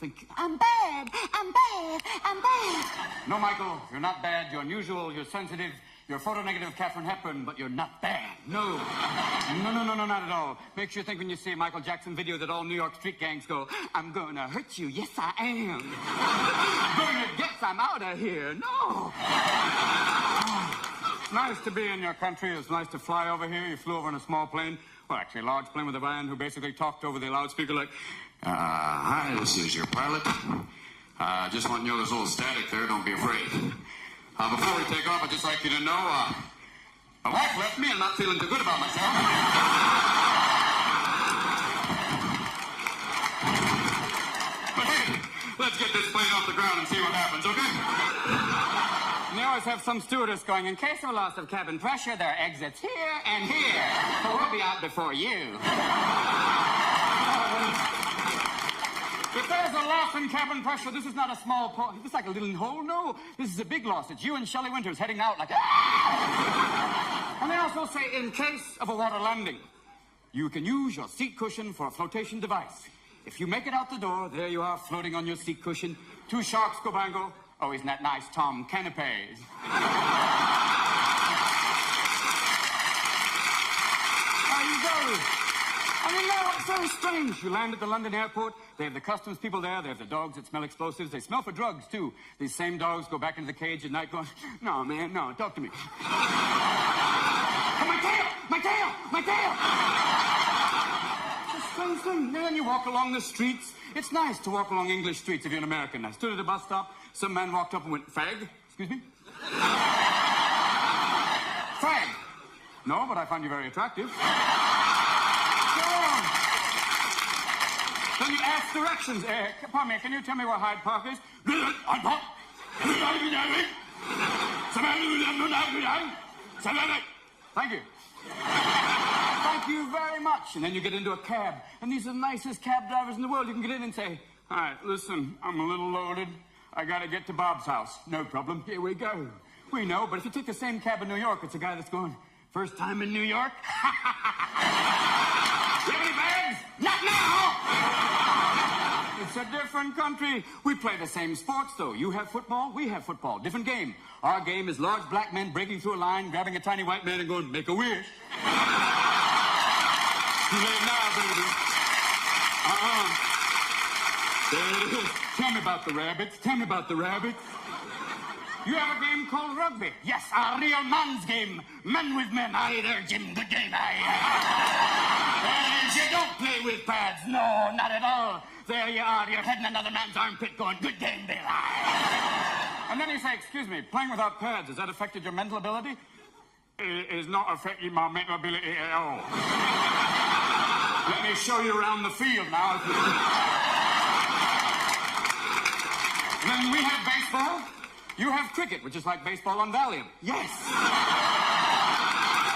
Speaker 11: Thank you. I'm bad. I'm bad. I'm bad. No, Michael, you're not bad. You're unusual. You're sensitive. You're photonegative Katharine Hepburn, but you're not bad. No. No, not at all. Makes you think when you see a Michael Jackson video that all New York street gangs go, I'm gonna hurt you. Yes, I am. Bernard Getz, I'm out of here. No. It's nice to be in your country. It's nice to fly over here. You flew over in a small plane. Well, actually, a large plane with a man who basically talked over the loudspeaker like,
Speaker 14: hi, this is your pilot. Just want you to know there's a little static there. Don't be afraid. Before we take off, I'd just like you to know, my wife left me. I'm not feeling too good about myself. But hey, let's get this plane off the ground and see what happens, okay?
Speaker 11: And they always have some stewardess going, in case of loss of cabin pressure, there are exits here and here. So we'll be out before you. If there's a loss in cabin pressure, this is not a small port. This is like a little hole. No, this is a big loss. It's you and Shelley Winters heading out like... And they also say, in case of a water landing, you can use your seat cushion for a flotation device. If you make it out the door, there you are, floating on your seat cushion. Two sharks go by and go, oh, isn't that nice, Tom? Canapes. There you go. I mean, no, it's so strange. You land at the London airport, they have the customs people there, they have the dogs that smell explosives, they smell for drugs, too. These same dogs go back into the cage at night going, no, man, no, talk to me. Oh, my tail! My tail! My tail! It's a strange thing. And then you walk along the streets. It's nice to walk along English streets if you're an American. I stood at a bus stop, some man walked up and went, fag? Excuse me? Fag! No, but I find you very attractive. Then you ask directions. Pardon me, can you tell me where Hyde Park is? Thank you. Thank you very much. And then you get into a cab, and these are the nicest cab drivers in the world. You can get in and say, all right, listen, I'm a little loaded. I got to get to Bob's house. No problem. Here we go. We know, but if you take the same cab in New York, it's a guy that's going, first time in New York? You have any bags? Not
Speaker 14: It's a different country. We play the same sports, though. You have football, we have football. Different game. Our game is large black men breaking through a line, grabbing a tiny white man and going, make a wish. Too late now, baby. There it is. Tell me about the rabbits. Tell me about the rabbits. You have a game called rugby. Yes, a real man's game. Men with men. Aye there, Jim. Good game, aye. You don't play with pads. No, not at all. There you are. You're heading another man's armpit going, good game, Bill. Aye. And then you say, excuse me, playing without pads, has that affected your mental ability? It is not affecting my mental ability at all. Let me show you around the field now. Then we have baseball. You have cricket, which is like baseball on Valium. Yes.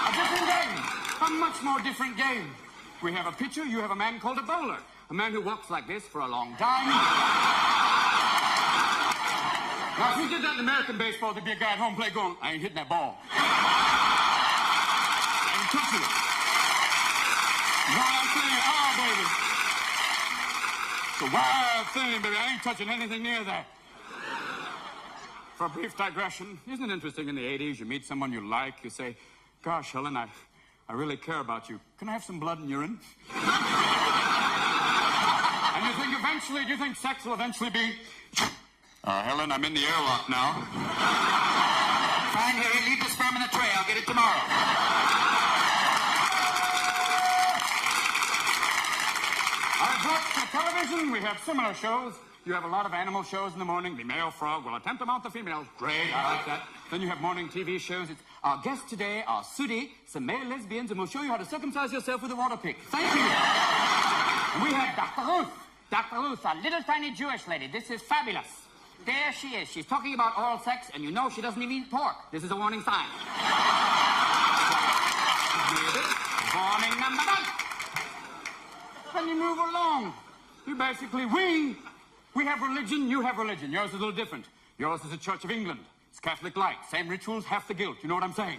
Speaker 14: A different game. A much more different game. We have a pitcher, you have a man called a bowler. A man who walks like this for a long time. Now, if we did that in American baseball, there'd be a guy at home plate going, I ain't hitting that ball. I ain't touching it. Wild thing, oh, baby. It's a wild thing, baby. I ain't touching anything near that. For a brief digression, isn't it interesting in the 80s, you meet someone you like, you say, gosh, Helen, I really care about you. Can I have some blood and urine? And you think eventually, do you think sex will eventually be... Helen, I'm in the airlock now. Fine, Harry, leave the sperm in the tray. I'll get it tomorrow. I've watched the television. We have similar shows. You have a lot of animal shows in the morning. The male frog will attempt to mount the female. Great, I like that. Then you have morning TV shows. It's our guests today are Sudi, some male lesbians, and we'll show you how to circumcise yourself with a water pick. Thank you. And we have Dr. Ruth. Dr. Ruth, a little tiny Jewish lady. This is fabulous. There she is. She's talking about oral sex, and you know she doesn't even eat pork. This is a warning sign. Warning number one. Then you move along. You basically, we have religion, you have religion. Yours is a little different. Yours is the Church of England. It's Catholic light. Same rituals, half the guilt. You know what I'm saying?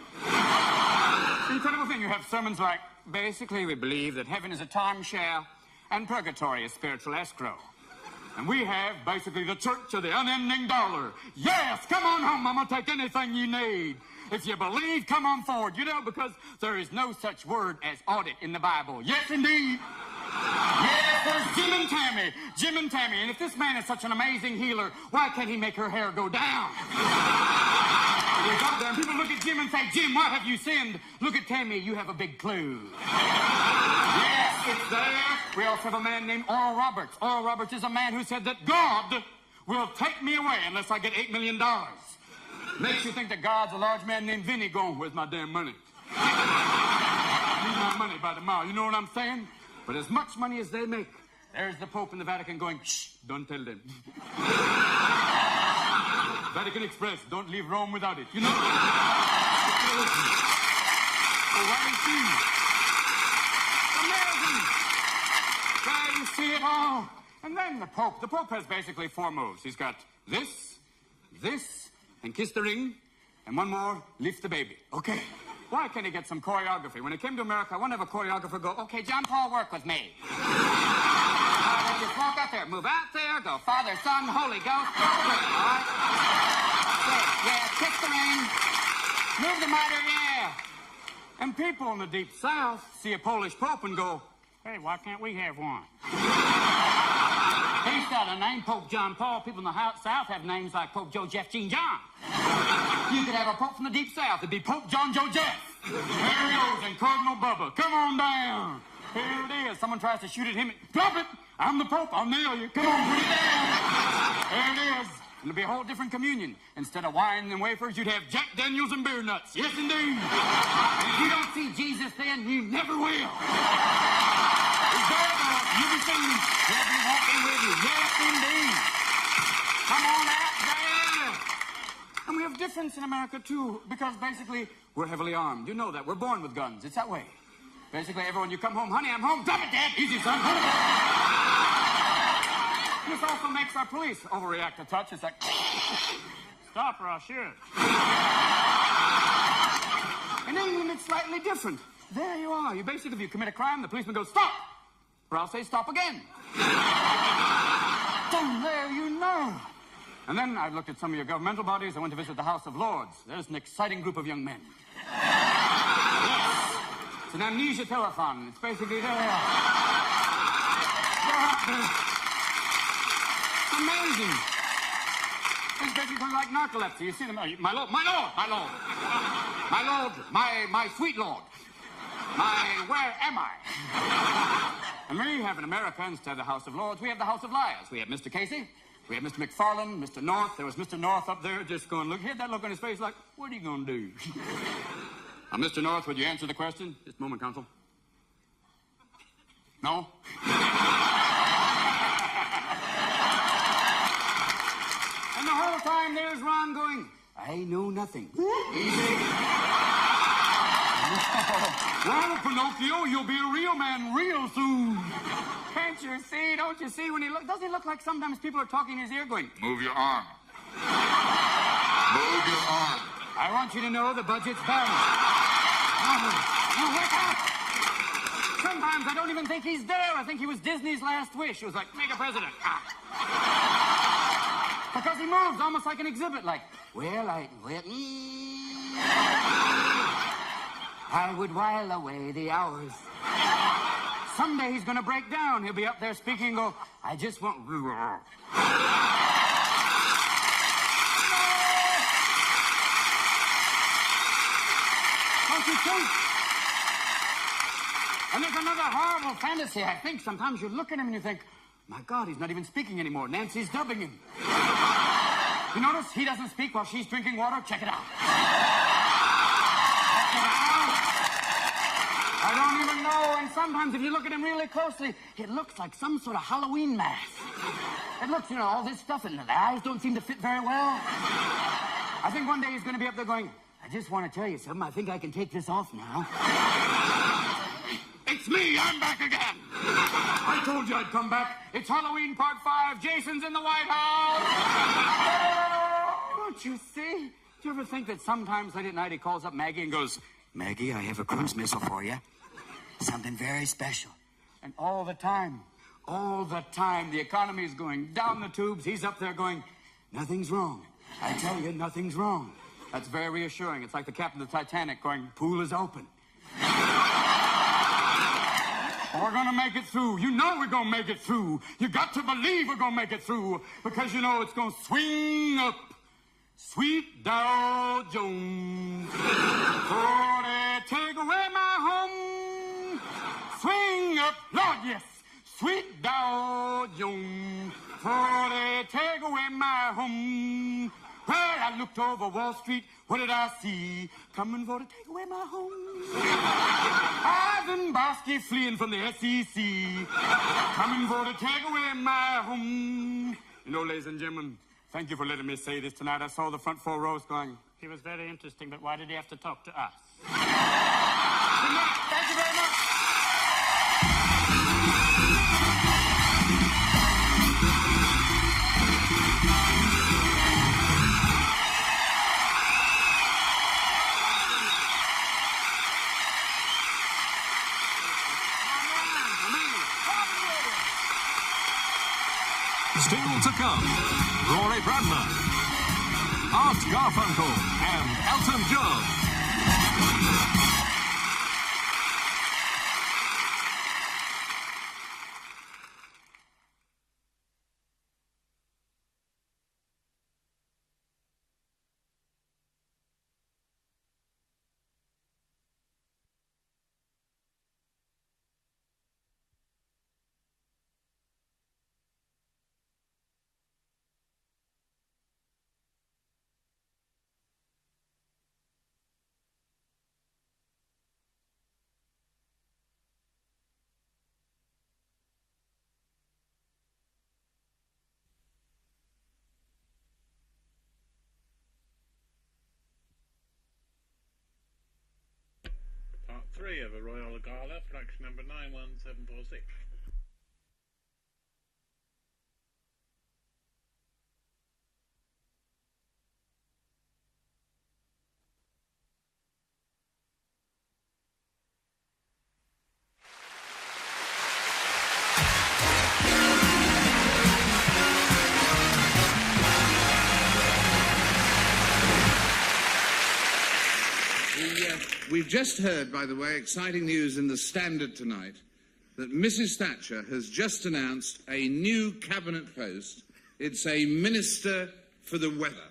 Speaker 14: Incredible thing. You have sermons like, basically, we believe that heaven is a timeshare and purgatory is spiritual escrow. And we have, basically, the Church of the Unending Dollar. Yes, come on home, Mama, take anything you need. If you believe, come on forward. You know, because there is no such word as audit in the Bible. Yes, indeed. Yes, there's Jim and Tammy. Jim and Tammy. And if this man is such an amazing healer, why can't he make her hair go down? We got there, and people look at Jim and say, Jim, what have you sinned? Look at Tammy, you have a big clue. Yes, it's there. We also have a man named Oral Roberts. Oral Roberts is a man who said that God will take me away unless I get $8 million. Makes you think that God's a large man named Vinny going, where's my damn money? I need my money by tomorrow. You know what I'm saying? But as much money as they make, there's the Pope in the Vatican going, shh, don't tell them. Vatican Express, don't leave Rome without it. You know? Amazing. There you see it all. And then the Pope has basically 4 moves. He's got this, and kiss the ring, and one more, lift the baby. Okay. Why can't he get some choreography? When he came to America, I want to have a choreographer go, okay, John Paul, work with me. Just walk out there, move out there, go Father, Son, Holy Ghost, go away, all right? Yeah, kiss the ring, move the mitre, yeah. And people in the Deep South see a Polish Pope and go, hey, why can't we have one? He's got a name, Pope John Paul. People in the South have names like Pope Joe Jeff Jean John. You could have a Pope from the Deep South. It'd be Pope John Joe Jeff. There he goes, and Cardinal Bubba. Come on down. Here it is. Someone tries to shoot at him. Drop it. I'm the Pope. I'll nail you. Come on, put it down. There it is. It'll be a whole different communion. Instead of wine and wafers, you'd have Jack Daniels and beer nuts. Yes, indeed. And if you don't see Jesus then, you never will. He's there, though. You'll be singing. He'll be walking with you. Yes, indeed. Come on out there. And we have difference in America, too, because basically we're heavily armed. You know that. We're born with guns. It's that way. Basically, everyone, you come home, honey, I'm home. Drop it, Dad. Easy, son. This also makes our police overreact a touch. It's like, stop or I'll shoot. In England, it's slightly different. There you are. You basically, if you commit a crime, the policeman goes, stop, or I'll say stop again. Don't there, you know. And then I looked at some of your governmental bodies. I went to visit the House of Lords. There's an exciting group of young men. Yes. It's an amnesia telethon. It's basically there. It's amazing. It's basically like narcolepsy. You see them, my lord, my sweet lord. Where am I? And we have in America, instead of the House of Lords, we have the House of Liars. We have Mr. Casey, we have Mr. McFarlane, Mr. North. There was Mr. North up there just going, look, he had that look on his face like, what are you going to do? Mr. North, would you answer the question? Just a moment, counsel. No? And the whole time there's Ron going, I know nothing. Easy. Well, Pinocchio, you'll be a real man real soon. Can't you see? Don't you see when he look? Doesn't he look like sometimes people are talking in his ear going, move your arm. Move your arm. I want you to know the budget's balanced. Now wake up. Sometimes I don't even think he's there. I think he was Disney's last wish. It was like, make a president. Because he moves almost like an exhibit, like, I would while away the hours. Someday he's going to break down. He'll be up there speaking and go, I just want... Don't you think? And there's another horrible fantasy. I think sometimes you look at him and you think, my God, he's not even speaking anymore. Nancy's dubbing him. You notice he doesn't speak while she's drinking water? Check it out. I don't even know, and sometimes if you look at him really closely, it looks like some sort of Halloween mask. It looks, you know, all this stuff, and the eyes don't seem to fit very well. I think one day he's going to be up there going, I just want to tell you something. I think I can take this off now. It's me. I'm back again. I told you I'd come back. It's Halloween Part 5. Jason's in the White House. Don't you see? Do you ever think that sometimes late at night he calls up Maggie and goes, Maggie, I have a cruise missile for you. Something very special. And all the time, the economy is going down the tubes. He's up there going, nothing's wrong. I tell you, nothing's wrong. That's very reassuring. It's like the captain of the Titanic going, pool is open. We're going to make it through. You know we're going to make it through. You got to believe we're going to make it through because you know it's going to swing up. Sweet Dow Jones, take away my home. Swing up, Lord, yes. Sweet Dow Jones, take away my home. Well, I looked over Wall Street. What did I see? Coming for to take away my home. Ivan Bosky fleeing from the SEC. Coming for to take away my home. You know, ladies and gentlemen, thank you for letting me say this tonight. I saw the front 4 rows going,
Speaker 12: He was very interesting, but why did he have to talk to us?
Speaker 14: Good night. Thank you very much.
Speaker 2: Still to come, Rory Bremner, Art Garfunkel, and Elton John.
Speaker 9: Part 3 of a Royal Gala, production number 91746.
Speaker 3: We've just heard, by the way, exciting news in the Standard tonight, that Mrs. Thatcher has just announced a new cabinet post. It's a Minister for the Weather.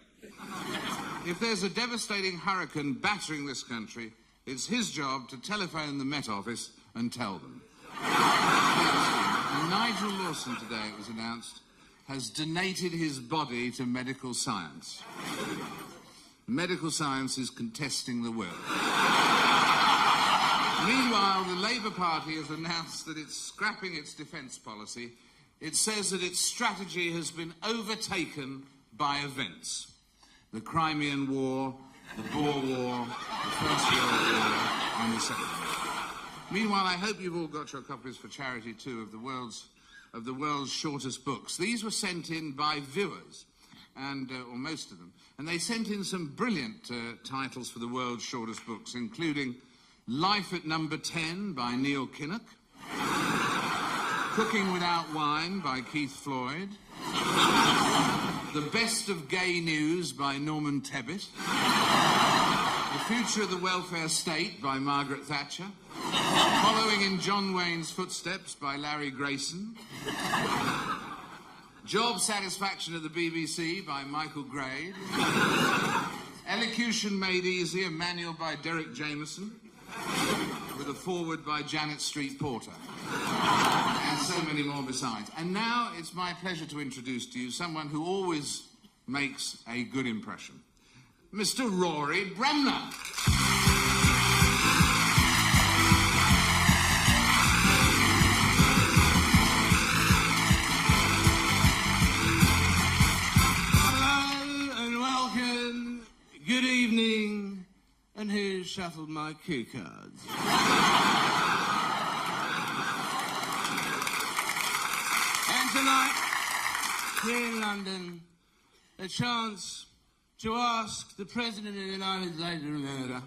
Speaker 3: If there's a devastating hurricane battering this country, it's his job to telephone the Met Office and tell them. And Nigel Lawson, today it was announced, has donated his body to medical science. Medical science is contesting the will. Meanwhile, the Labour Party has announced that it's scrapping its defence policy. It says that its strategy has been overtaken by events. The Crimean War, the Boer War, the First World War, and the Second World War. Meanwhile, I hope you've all got your copies for charity, too, of the world's shortest books. These were sent in by viewers, and or most of them, and they sent in some brilliant titles for the world's shortest books, including Life at Number 10 by Neil Kinnock, Cooking Without Wine by Keith Floyd, The Best of Gay News by Norman Tebbit, The Future of the Welfare State by Margaret Thatcher, Following in John Wayne's Footsteps by Larry Grayson, Job Satisfaction at the BBC by Michael Grade, Elocution Made Easy, a manual by Derek Jameson, with a foreword by Janet Street Porter, and so many more besides. And now it's my pleasure to introduce to you someone who always makes a good impression, Mr. Rory Bremner.
Speaker 15: Hello and welcome. Good evening. And who shuffled my cue cards? And tonight, here in London, a chance to ask the President of the United States of America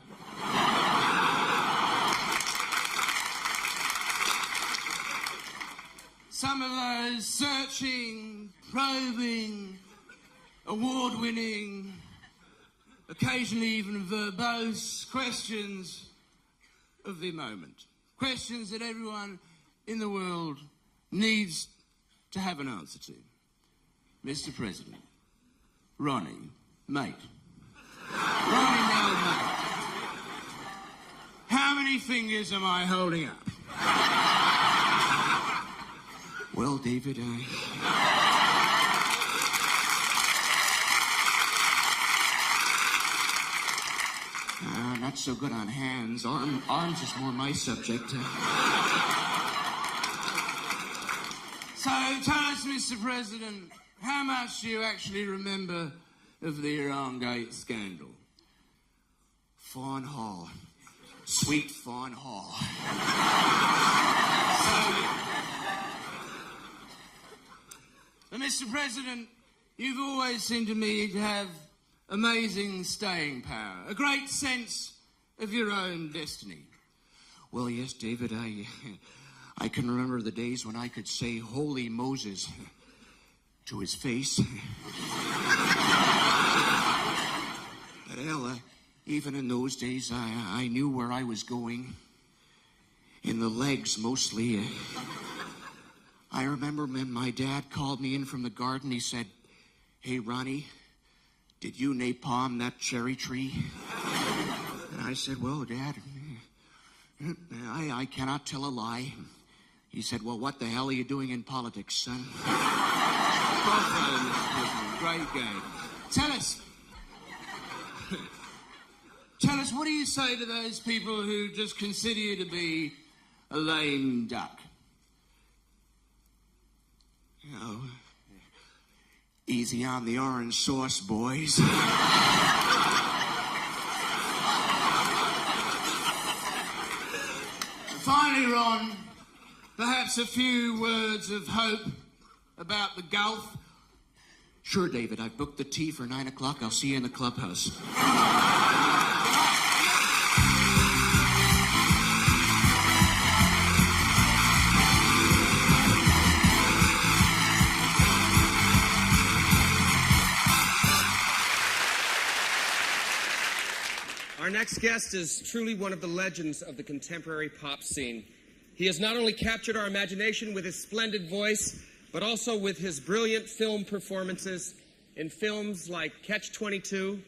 Speaker 15: some of those searching, probing, award-winning, occasionally even verbose questions of the moment. Questions that everyone in the world needs to have an answer to. Mr. President, Ronnie, mate. Ronnie, now, mate. How many fingers am I holding up? Well, David, not so good on hands. Arms is more my subject. So, tell us, Mr. President, how much do you actually remember of the Iran Gate scandal? Fawn Hall. Sweet Fawn Hall. But, Mr. President, you've always seemed to me to have amazing staying power, a great sense of your own destiny. Well, yes, David, I can remember the days when I could say Holy Moses to his face. But Ella, even in those days, I knew where I was going. In the legs, mostly. I remember when my dad called me in from the garden, he said, "Hey, Ronnie, did you napalm that cherry tree?" And I said, "Well, Dad, I cannot tell a lie." He said, "Well, what the hell are you doing in politics, son?" Great game. Tell us, what do you say to those people who just consider you to be a lame duck? You know, easy on the orange sauce, boys. Finally, Ron, perhaps a few words of hope about the Gulf. Sure, David, I've booked the tea for 9 o'clock. I'll see you in the clubhouse.
Speaker 4: Our next guest is truly one of the legends of the contemporary pop scene. He has not only captured our imagination with his splendid voice, but also with his brilliant film performances in films like Catch-22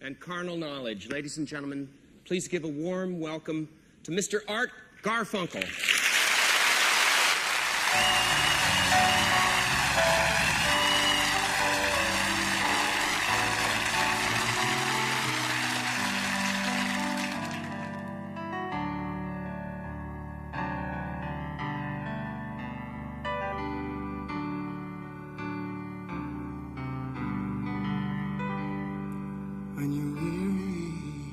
Speaker 4: and Carnal Knowledge. Ladies and gentlemen, please give a warm welcome to Mr. Art Garfunkel.
Speaker 10: When you're weary,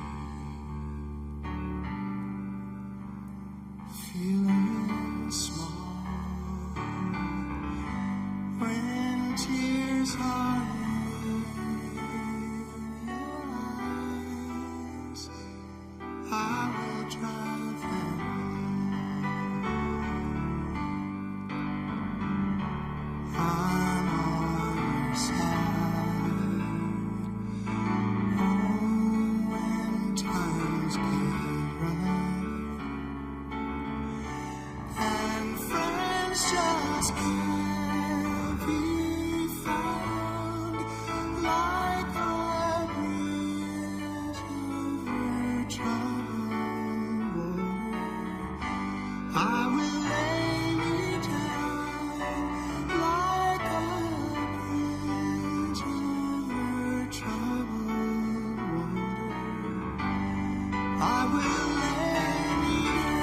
Speaker 10: feeling small, when tears are in your eyes, I will drive them home. I'm on your side. Just can't be found like a bridge over troubled water. I will lay me down like a bridge over troubled water. I will lay me down.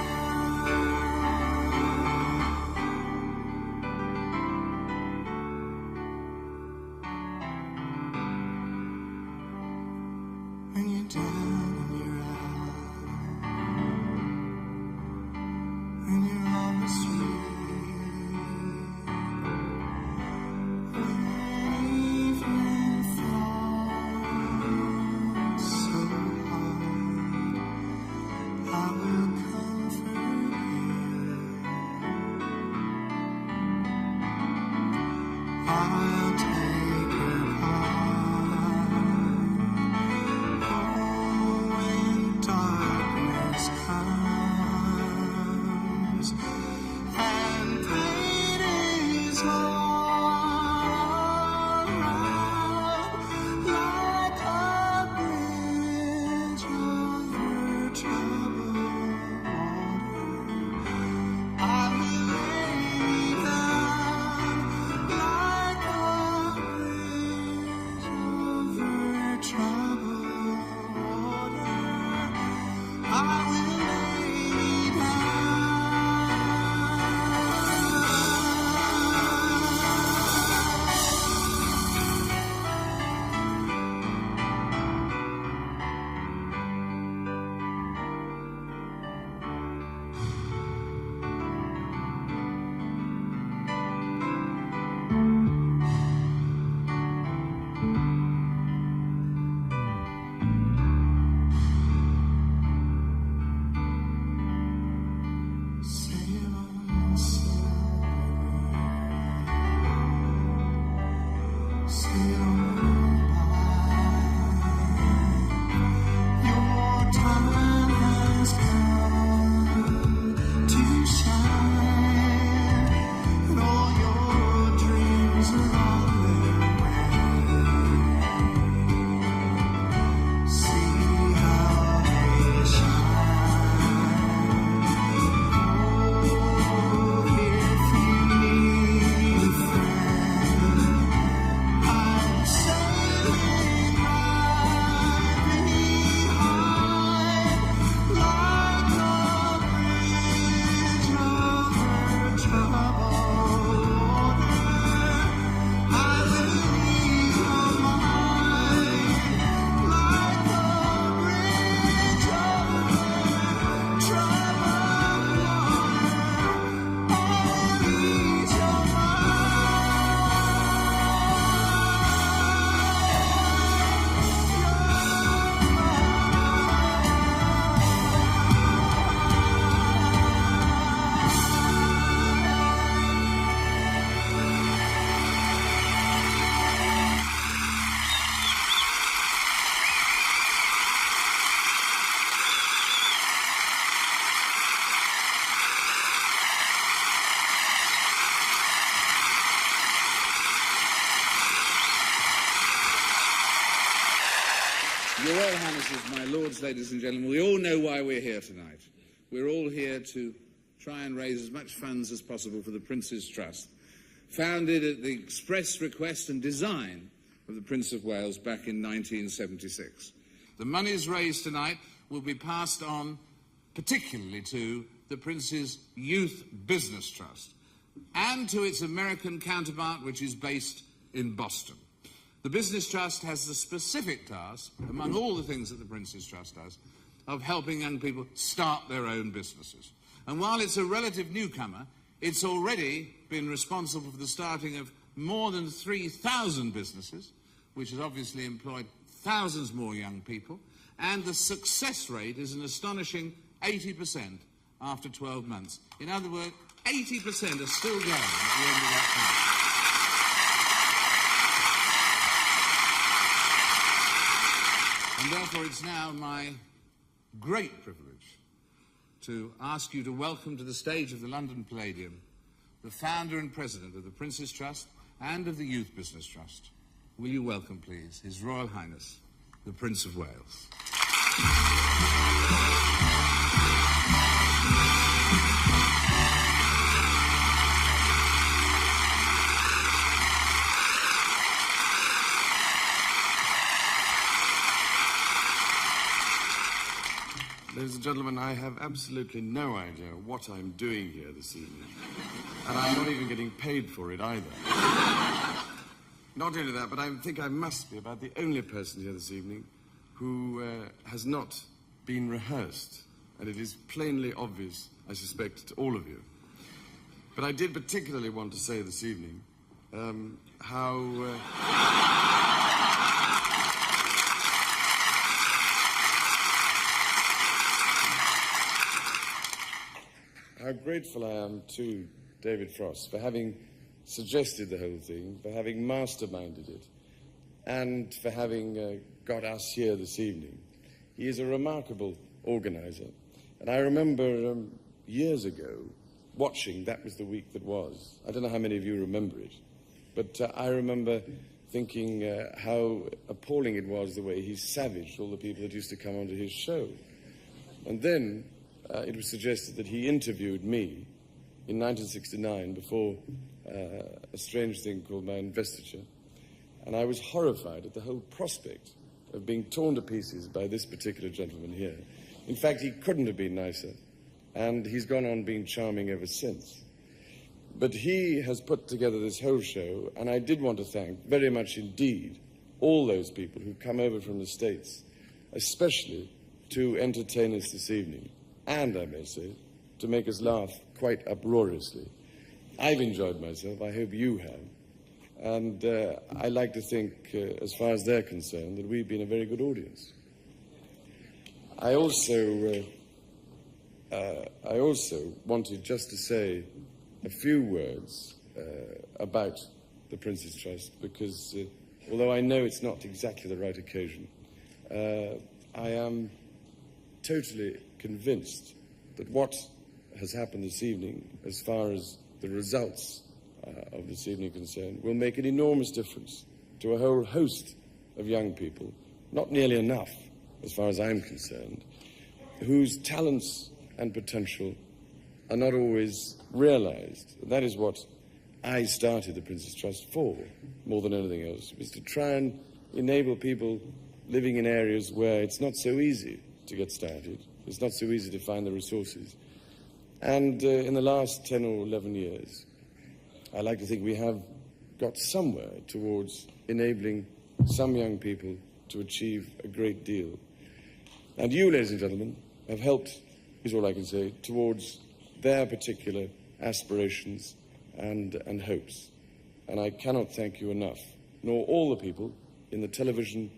Speaker 10: When you're down and you're out, when you're on the street, when evening falls so hard, I will comfort you. I'll take your part. Like a
Speaker 3: Your Royal Highnesses, my lords, ladies and gentlemen, we all know why we're here tonight. We're all here to try and raise as much funds as possible for the Prince's Trust, founded at the express request and design of the Prince of Wales back in 1976. The monies raised tonight will be passed on particularly to the Prince's Youth Business Trust and to its American counterpart, which is based in Boston. The Business Trust has the specific task, among all the things that the Prince's Trust does, of helping young people start their own businesses. And while it's a relative newcomer, it's already been responsible for the starting of more than 3,000 businesses, which has obviously employed thousands more young people, and the success rate is an astonishing 80% after 12 months. In other words, 80% are still going at the end of that time. And therefore, it's now my great privilege to ask you to welcome to the stage of the London Palladium the founder and president of the Prince's Trust and of the Youth Business Trust. Will you welcome, please, His Royal Highness, the Prince of Wales.
Speaker 16: Ladies and gentlemen, I have absolutely no idea what I'm doing here this evening. And I'm not even getting paid for it either. Not only that, but I think I must be about the only person here this evening who has not been rehearsed. And it is plainly obvious, I suspect, to all of you. But I did particularly want to say this evening how grateful I am to David Frost for having suggested the whole thing, for having masterminded it, and for having got us here this evening. He is a remarkable organizer. And I remember years ago watching That Was the Week That Was. I don't know how many of you remember it, but I remember thinking how appalling it was the way he savaged all the people that used to come onto his show. And then it was suggested that he interviewed me in 1969 before a strange thing called my investiture. And I was horrified at the whole prospect of being torn to pieces by this particular gentleman here. In fact, he couldn't have been nicer, and he's gone on being charming ever since. But he has put together this whole show, and I did want to thank very much indeed all those people who've come over from the States, especially to entertain us this evening, and, I may say, to make us laugh quite uproariously. I've enjoyed myself, I hope you have. And I like to think, as far as they're concerned, that we've been a very good audience. I also wanted just to say a few words about the Prince's Trust, because although I know it's not exactly the right occasion, I am totally convinced that what has happened this evening, as far as the results of this evening concerned, will make an enormous difference to a whole host of young people, not nearly enough, as far as I'm concerned, whose talents and potential are not always realized. And that is what I started the Prince's Trust for, more than anything else, was to try and enable people living in areas where it's not so easy to get started, it's not so easy to find the resources. And in the last 10 or 11 years, I like to think we have got somewhere towards enabling some young people to achieve a great deal. And you, ladies and gentlemen, have helped, is all I can say, towards their particular aspirations and hopes. And I cannot thank you enough, nor all the people in the television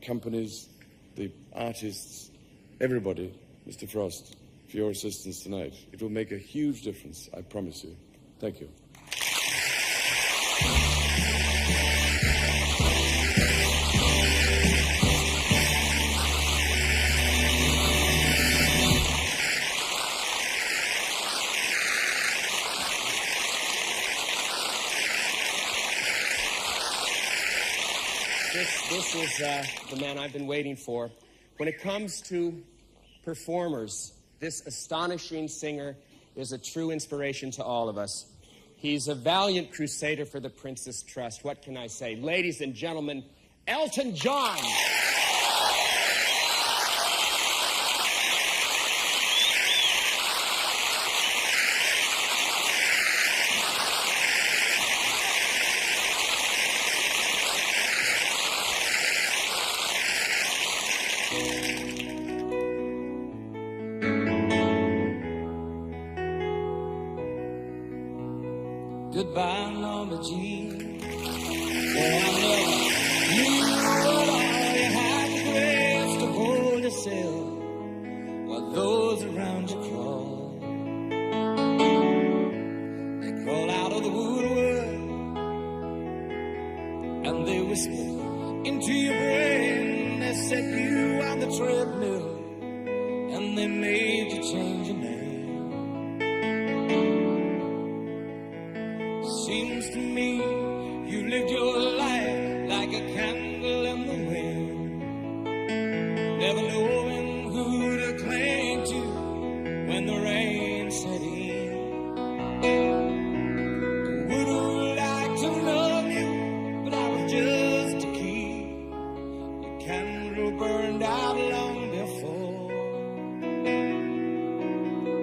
Speaker 16: companies, the artists, everybody, Mr. Frost, for your assistance tonight. It will make a huge difference, I promise you. Thank you.
Speaker 4: This is the man I've been waiting for. When it comes to performers, this astonishing singer is a true inspiration to all of us. He's a valiant crusader for the Prince's Trust. What can I say? Ladies and gentlemen, Elton John.
Speaker 1: Goodbye, Norma Jean. Oh, I never knew what all you had to grace to hold yourself while those around you crawl. They crawl out of the woodwork and they whisper into your brain. They set you on the treadmill and they made you change your name. Seems to me you lived your life like a candle in the wind, never knowing who to cling to when the rain set in. Would have liked to love you, but I was just a kid. Your candle burned out long before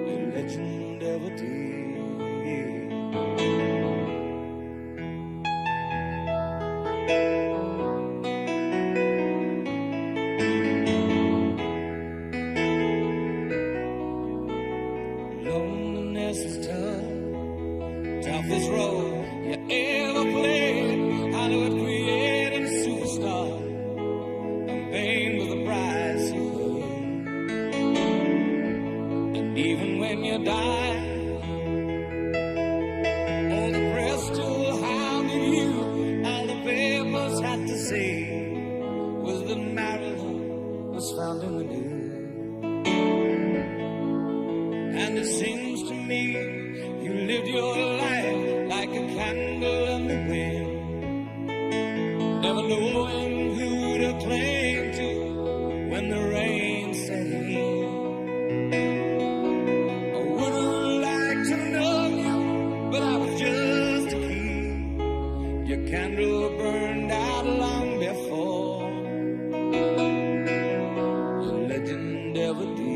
Speaker 1: your legend ever did. Toughest role you ever played. Hollywood created a superstar, and fame was the price you paid. And even when you died, all the press still hounded you. All the papers had to say was that Marilyn was found in the nude. And it seems to me you lived your life like a candle in the wind, never knowing who to cling to when the rain set in. I would have liked to know you, but I was just a kid. Your candle burned out long before your legend ever did.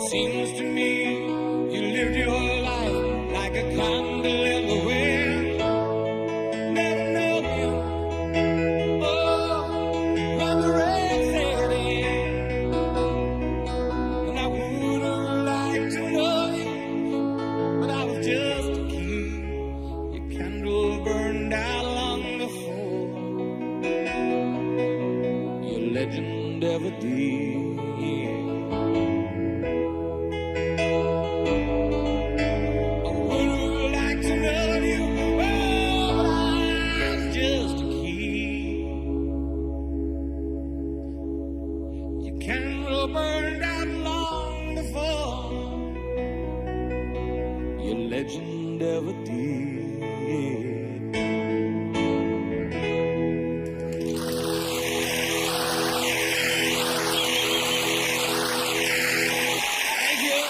Speaker 1: Seems to me you lived your life like a candle in the wind, never knowing, oh, when the rain set in. And I would have liked to know you, but I was just a kid. Your candle burned out long before your legend ever did. Legend ever did. Thank you.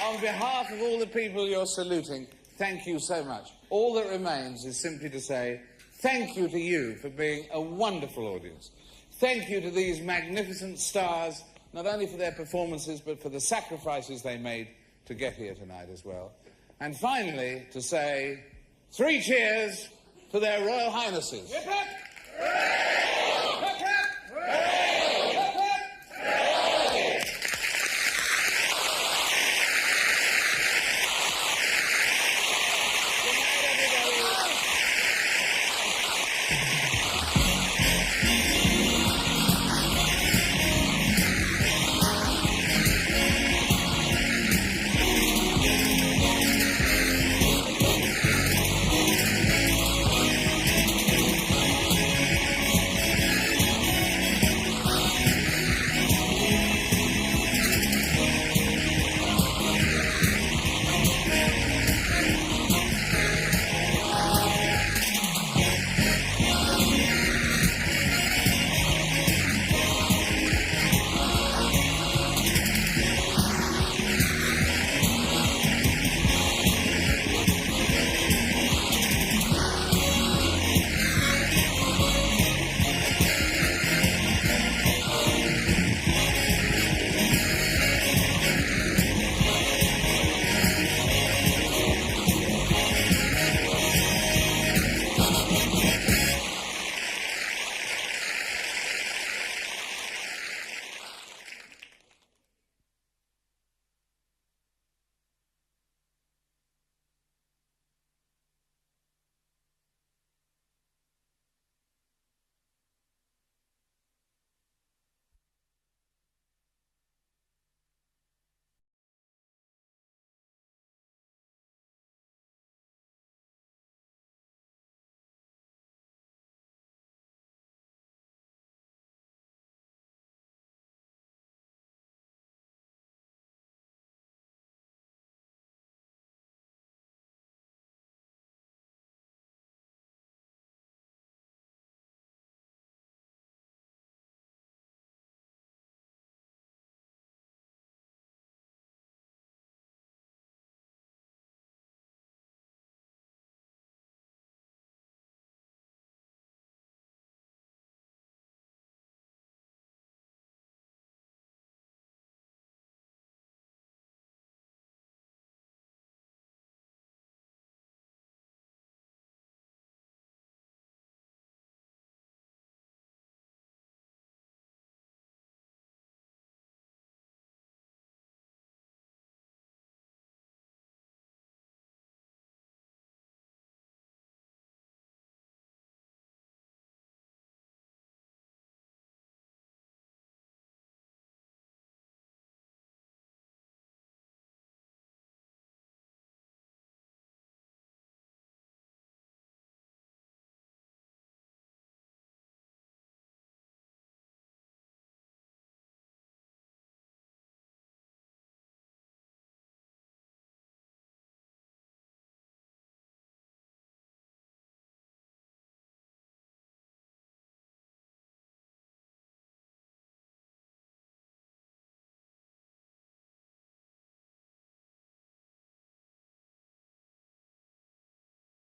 Speaker 3: On behalf of all the people you're saluting, thank you so much. All that remains is simply to say thank you to you for being a wonderful audience. Thank you to these magnificent stars, not only for their performances, but for the sacrifices they made to get here tonight as well. And finally, to say 3 cheers to their Royal Highnesses.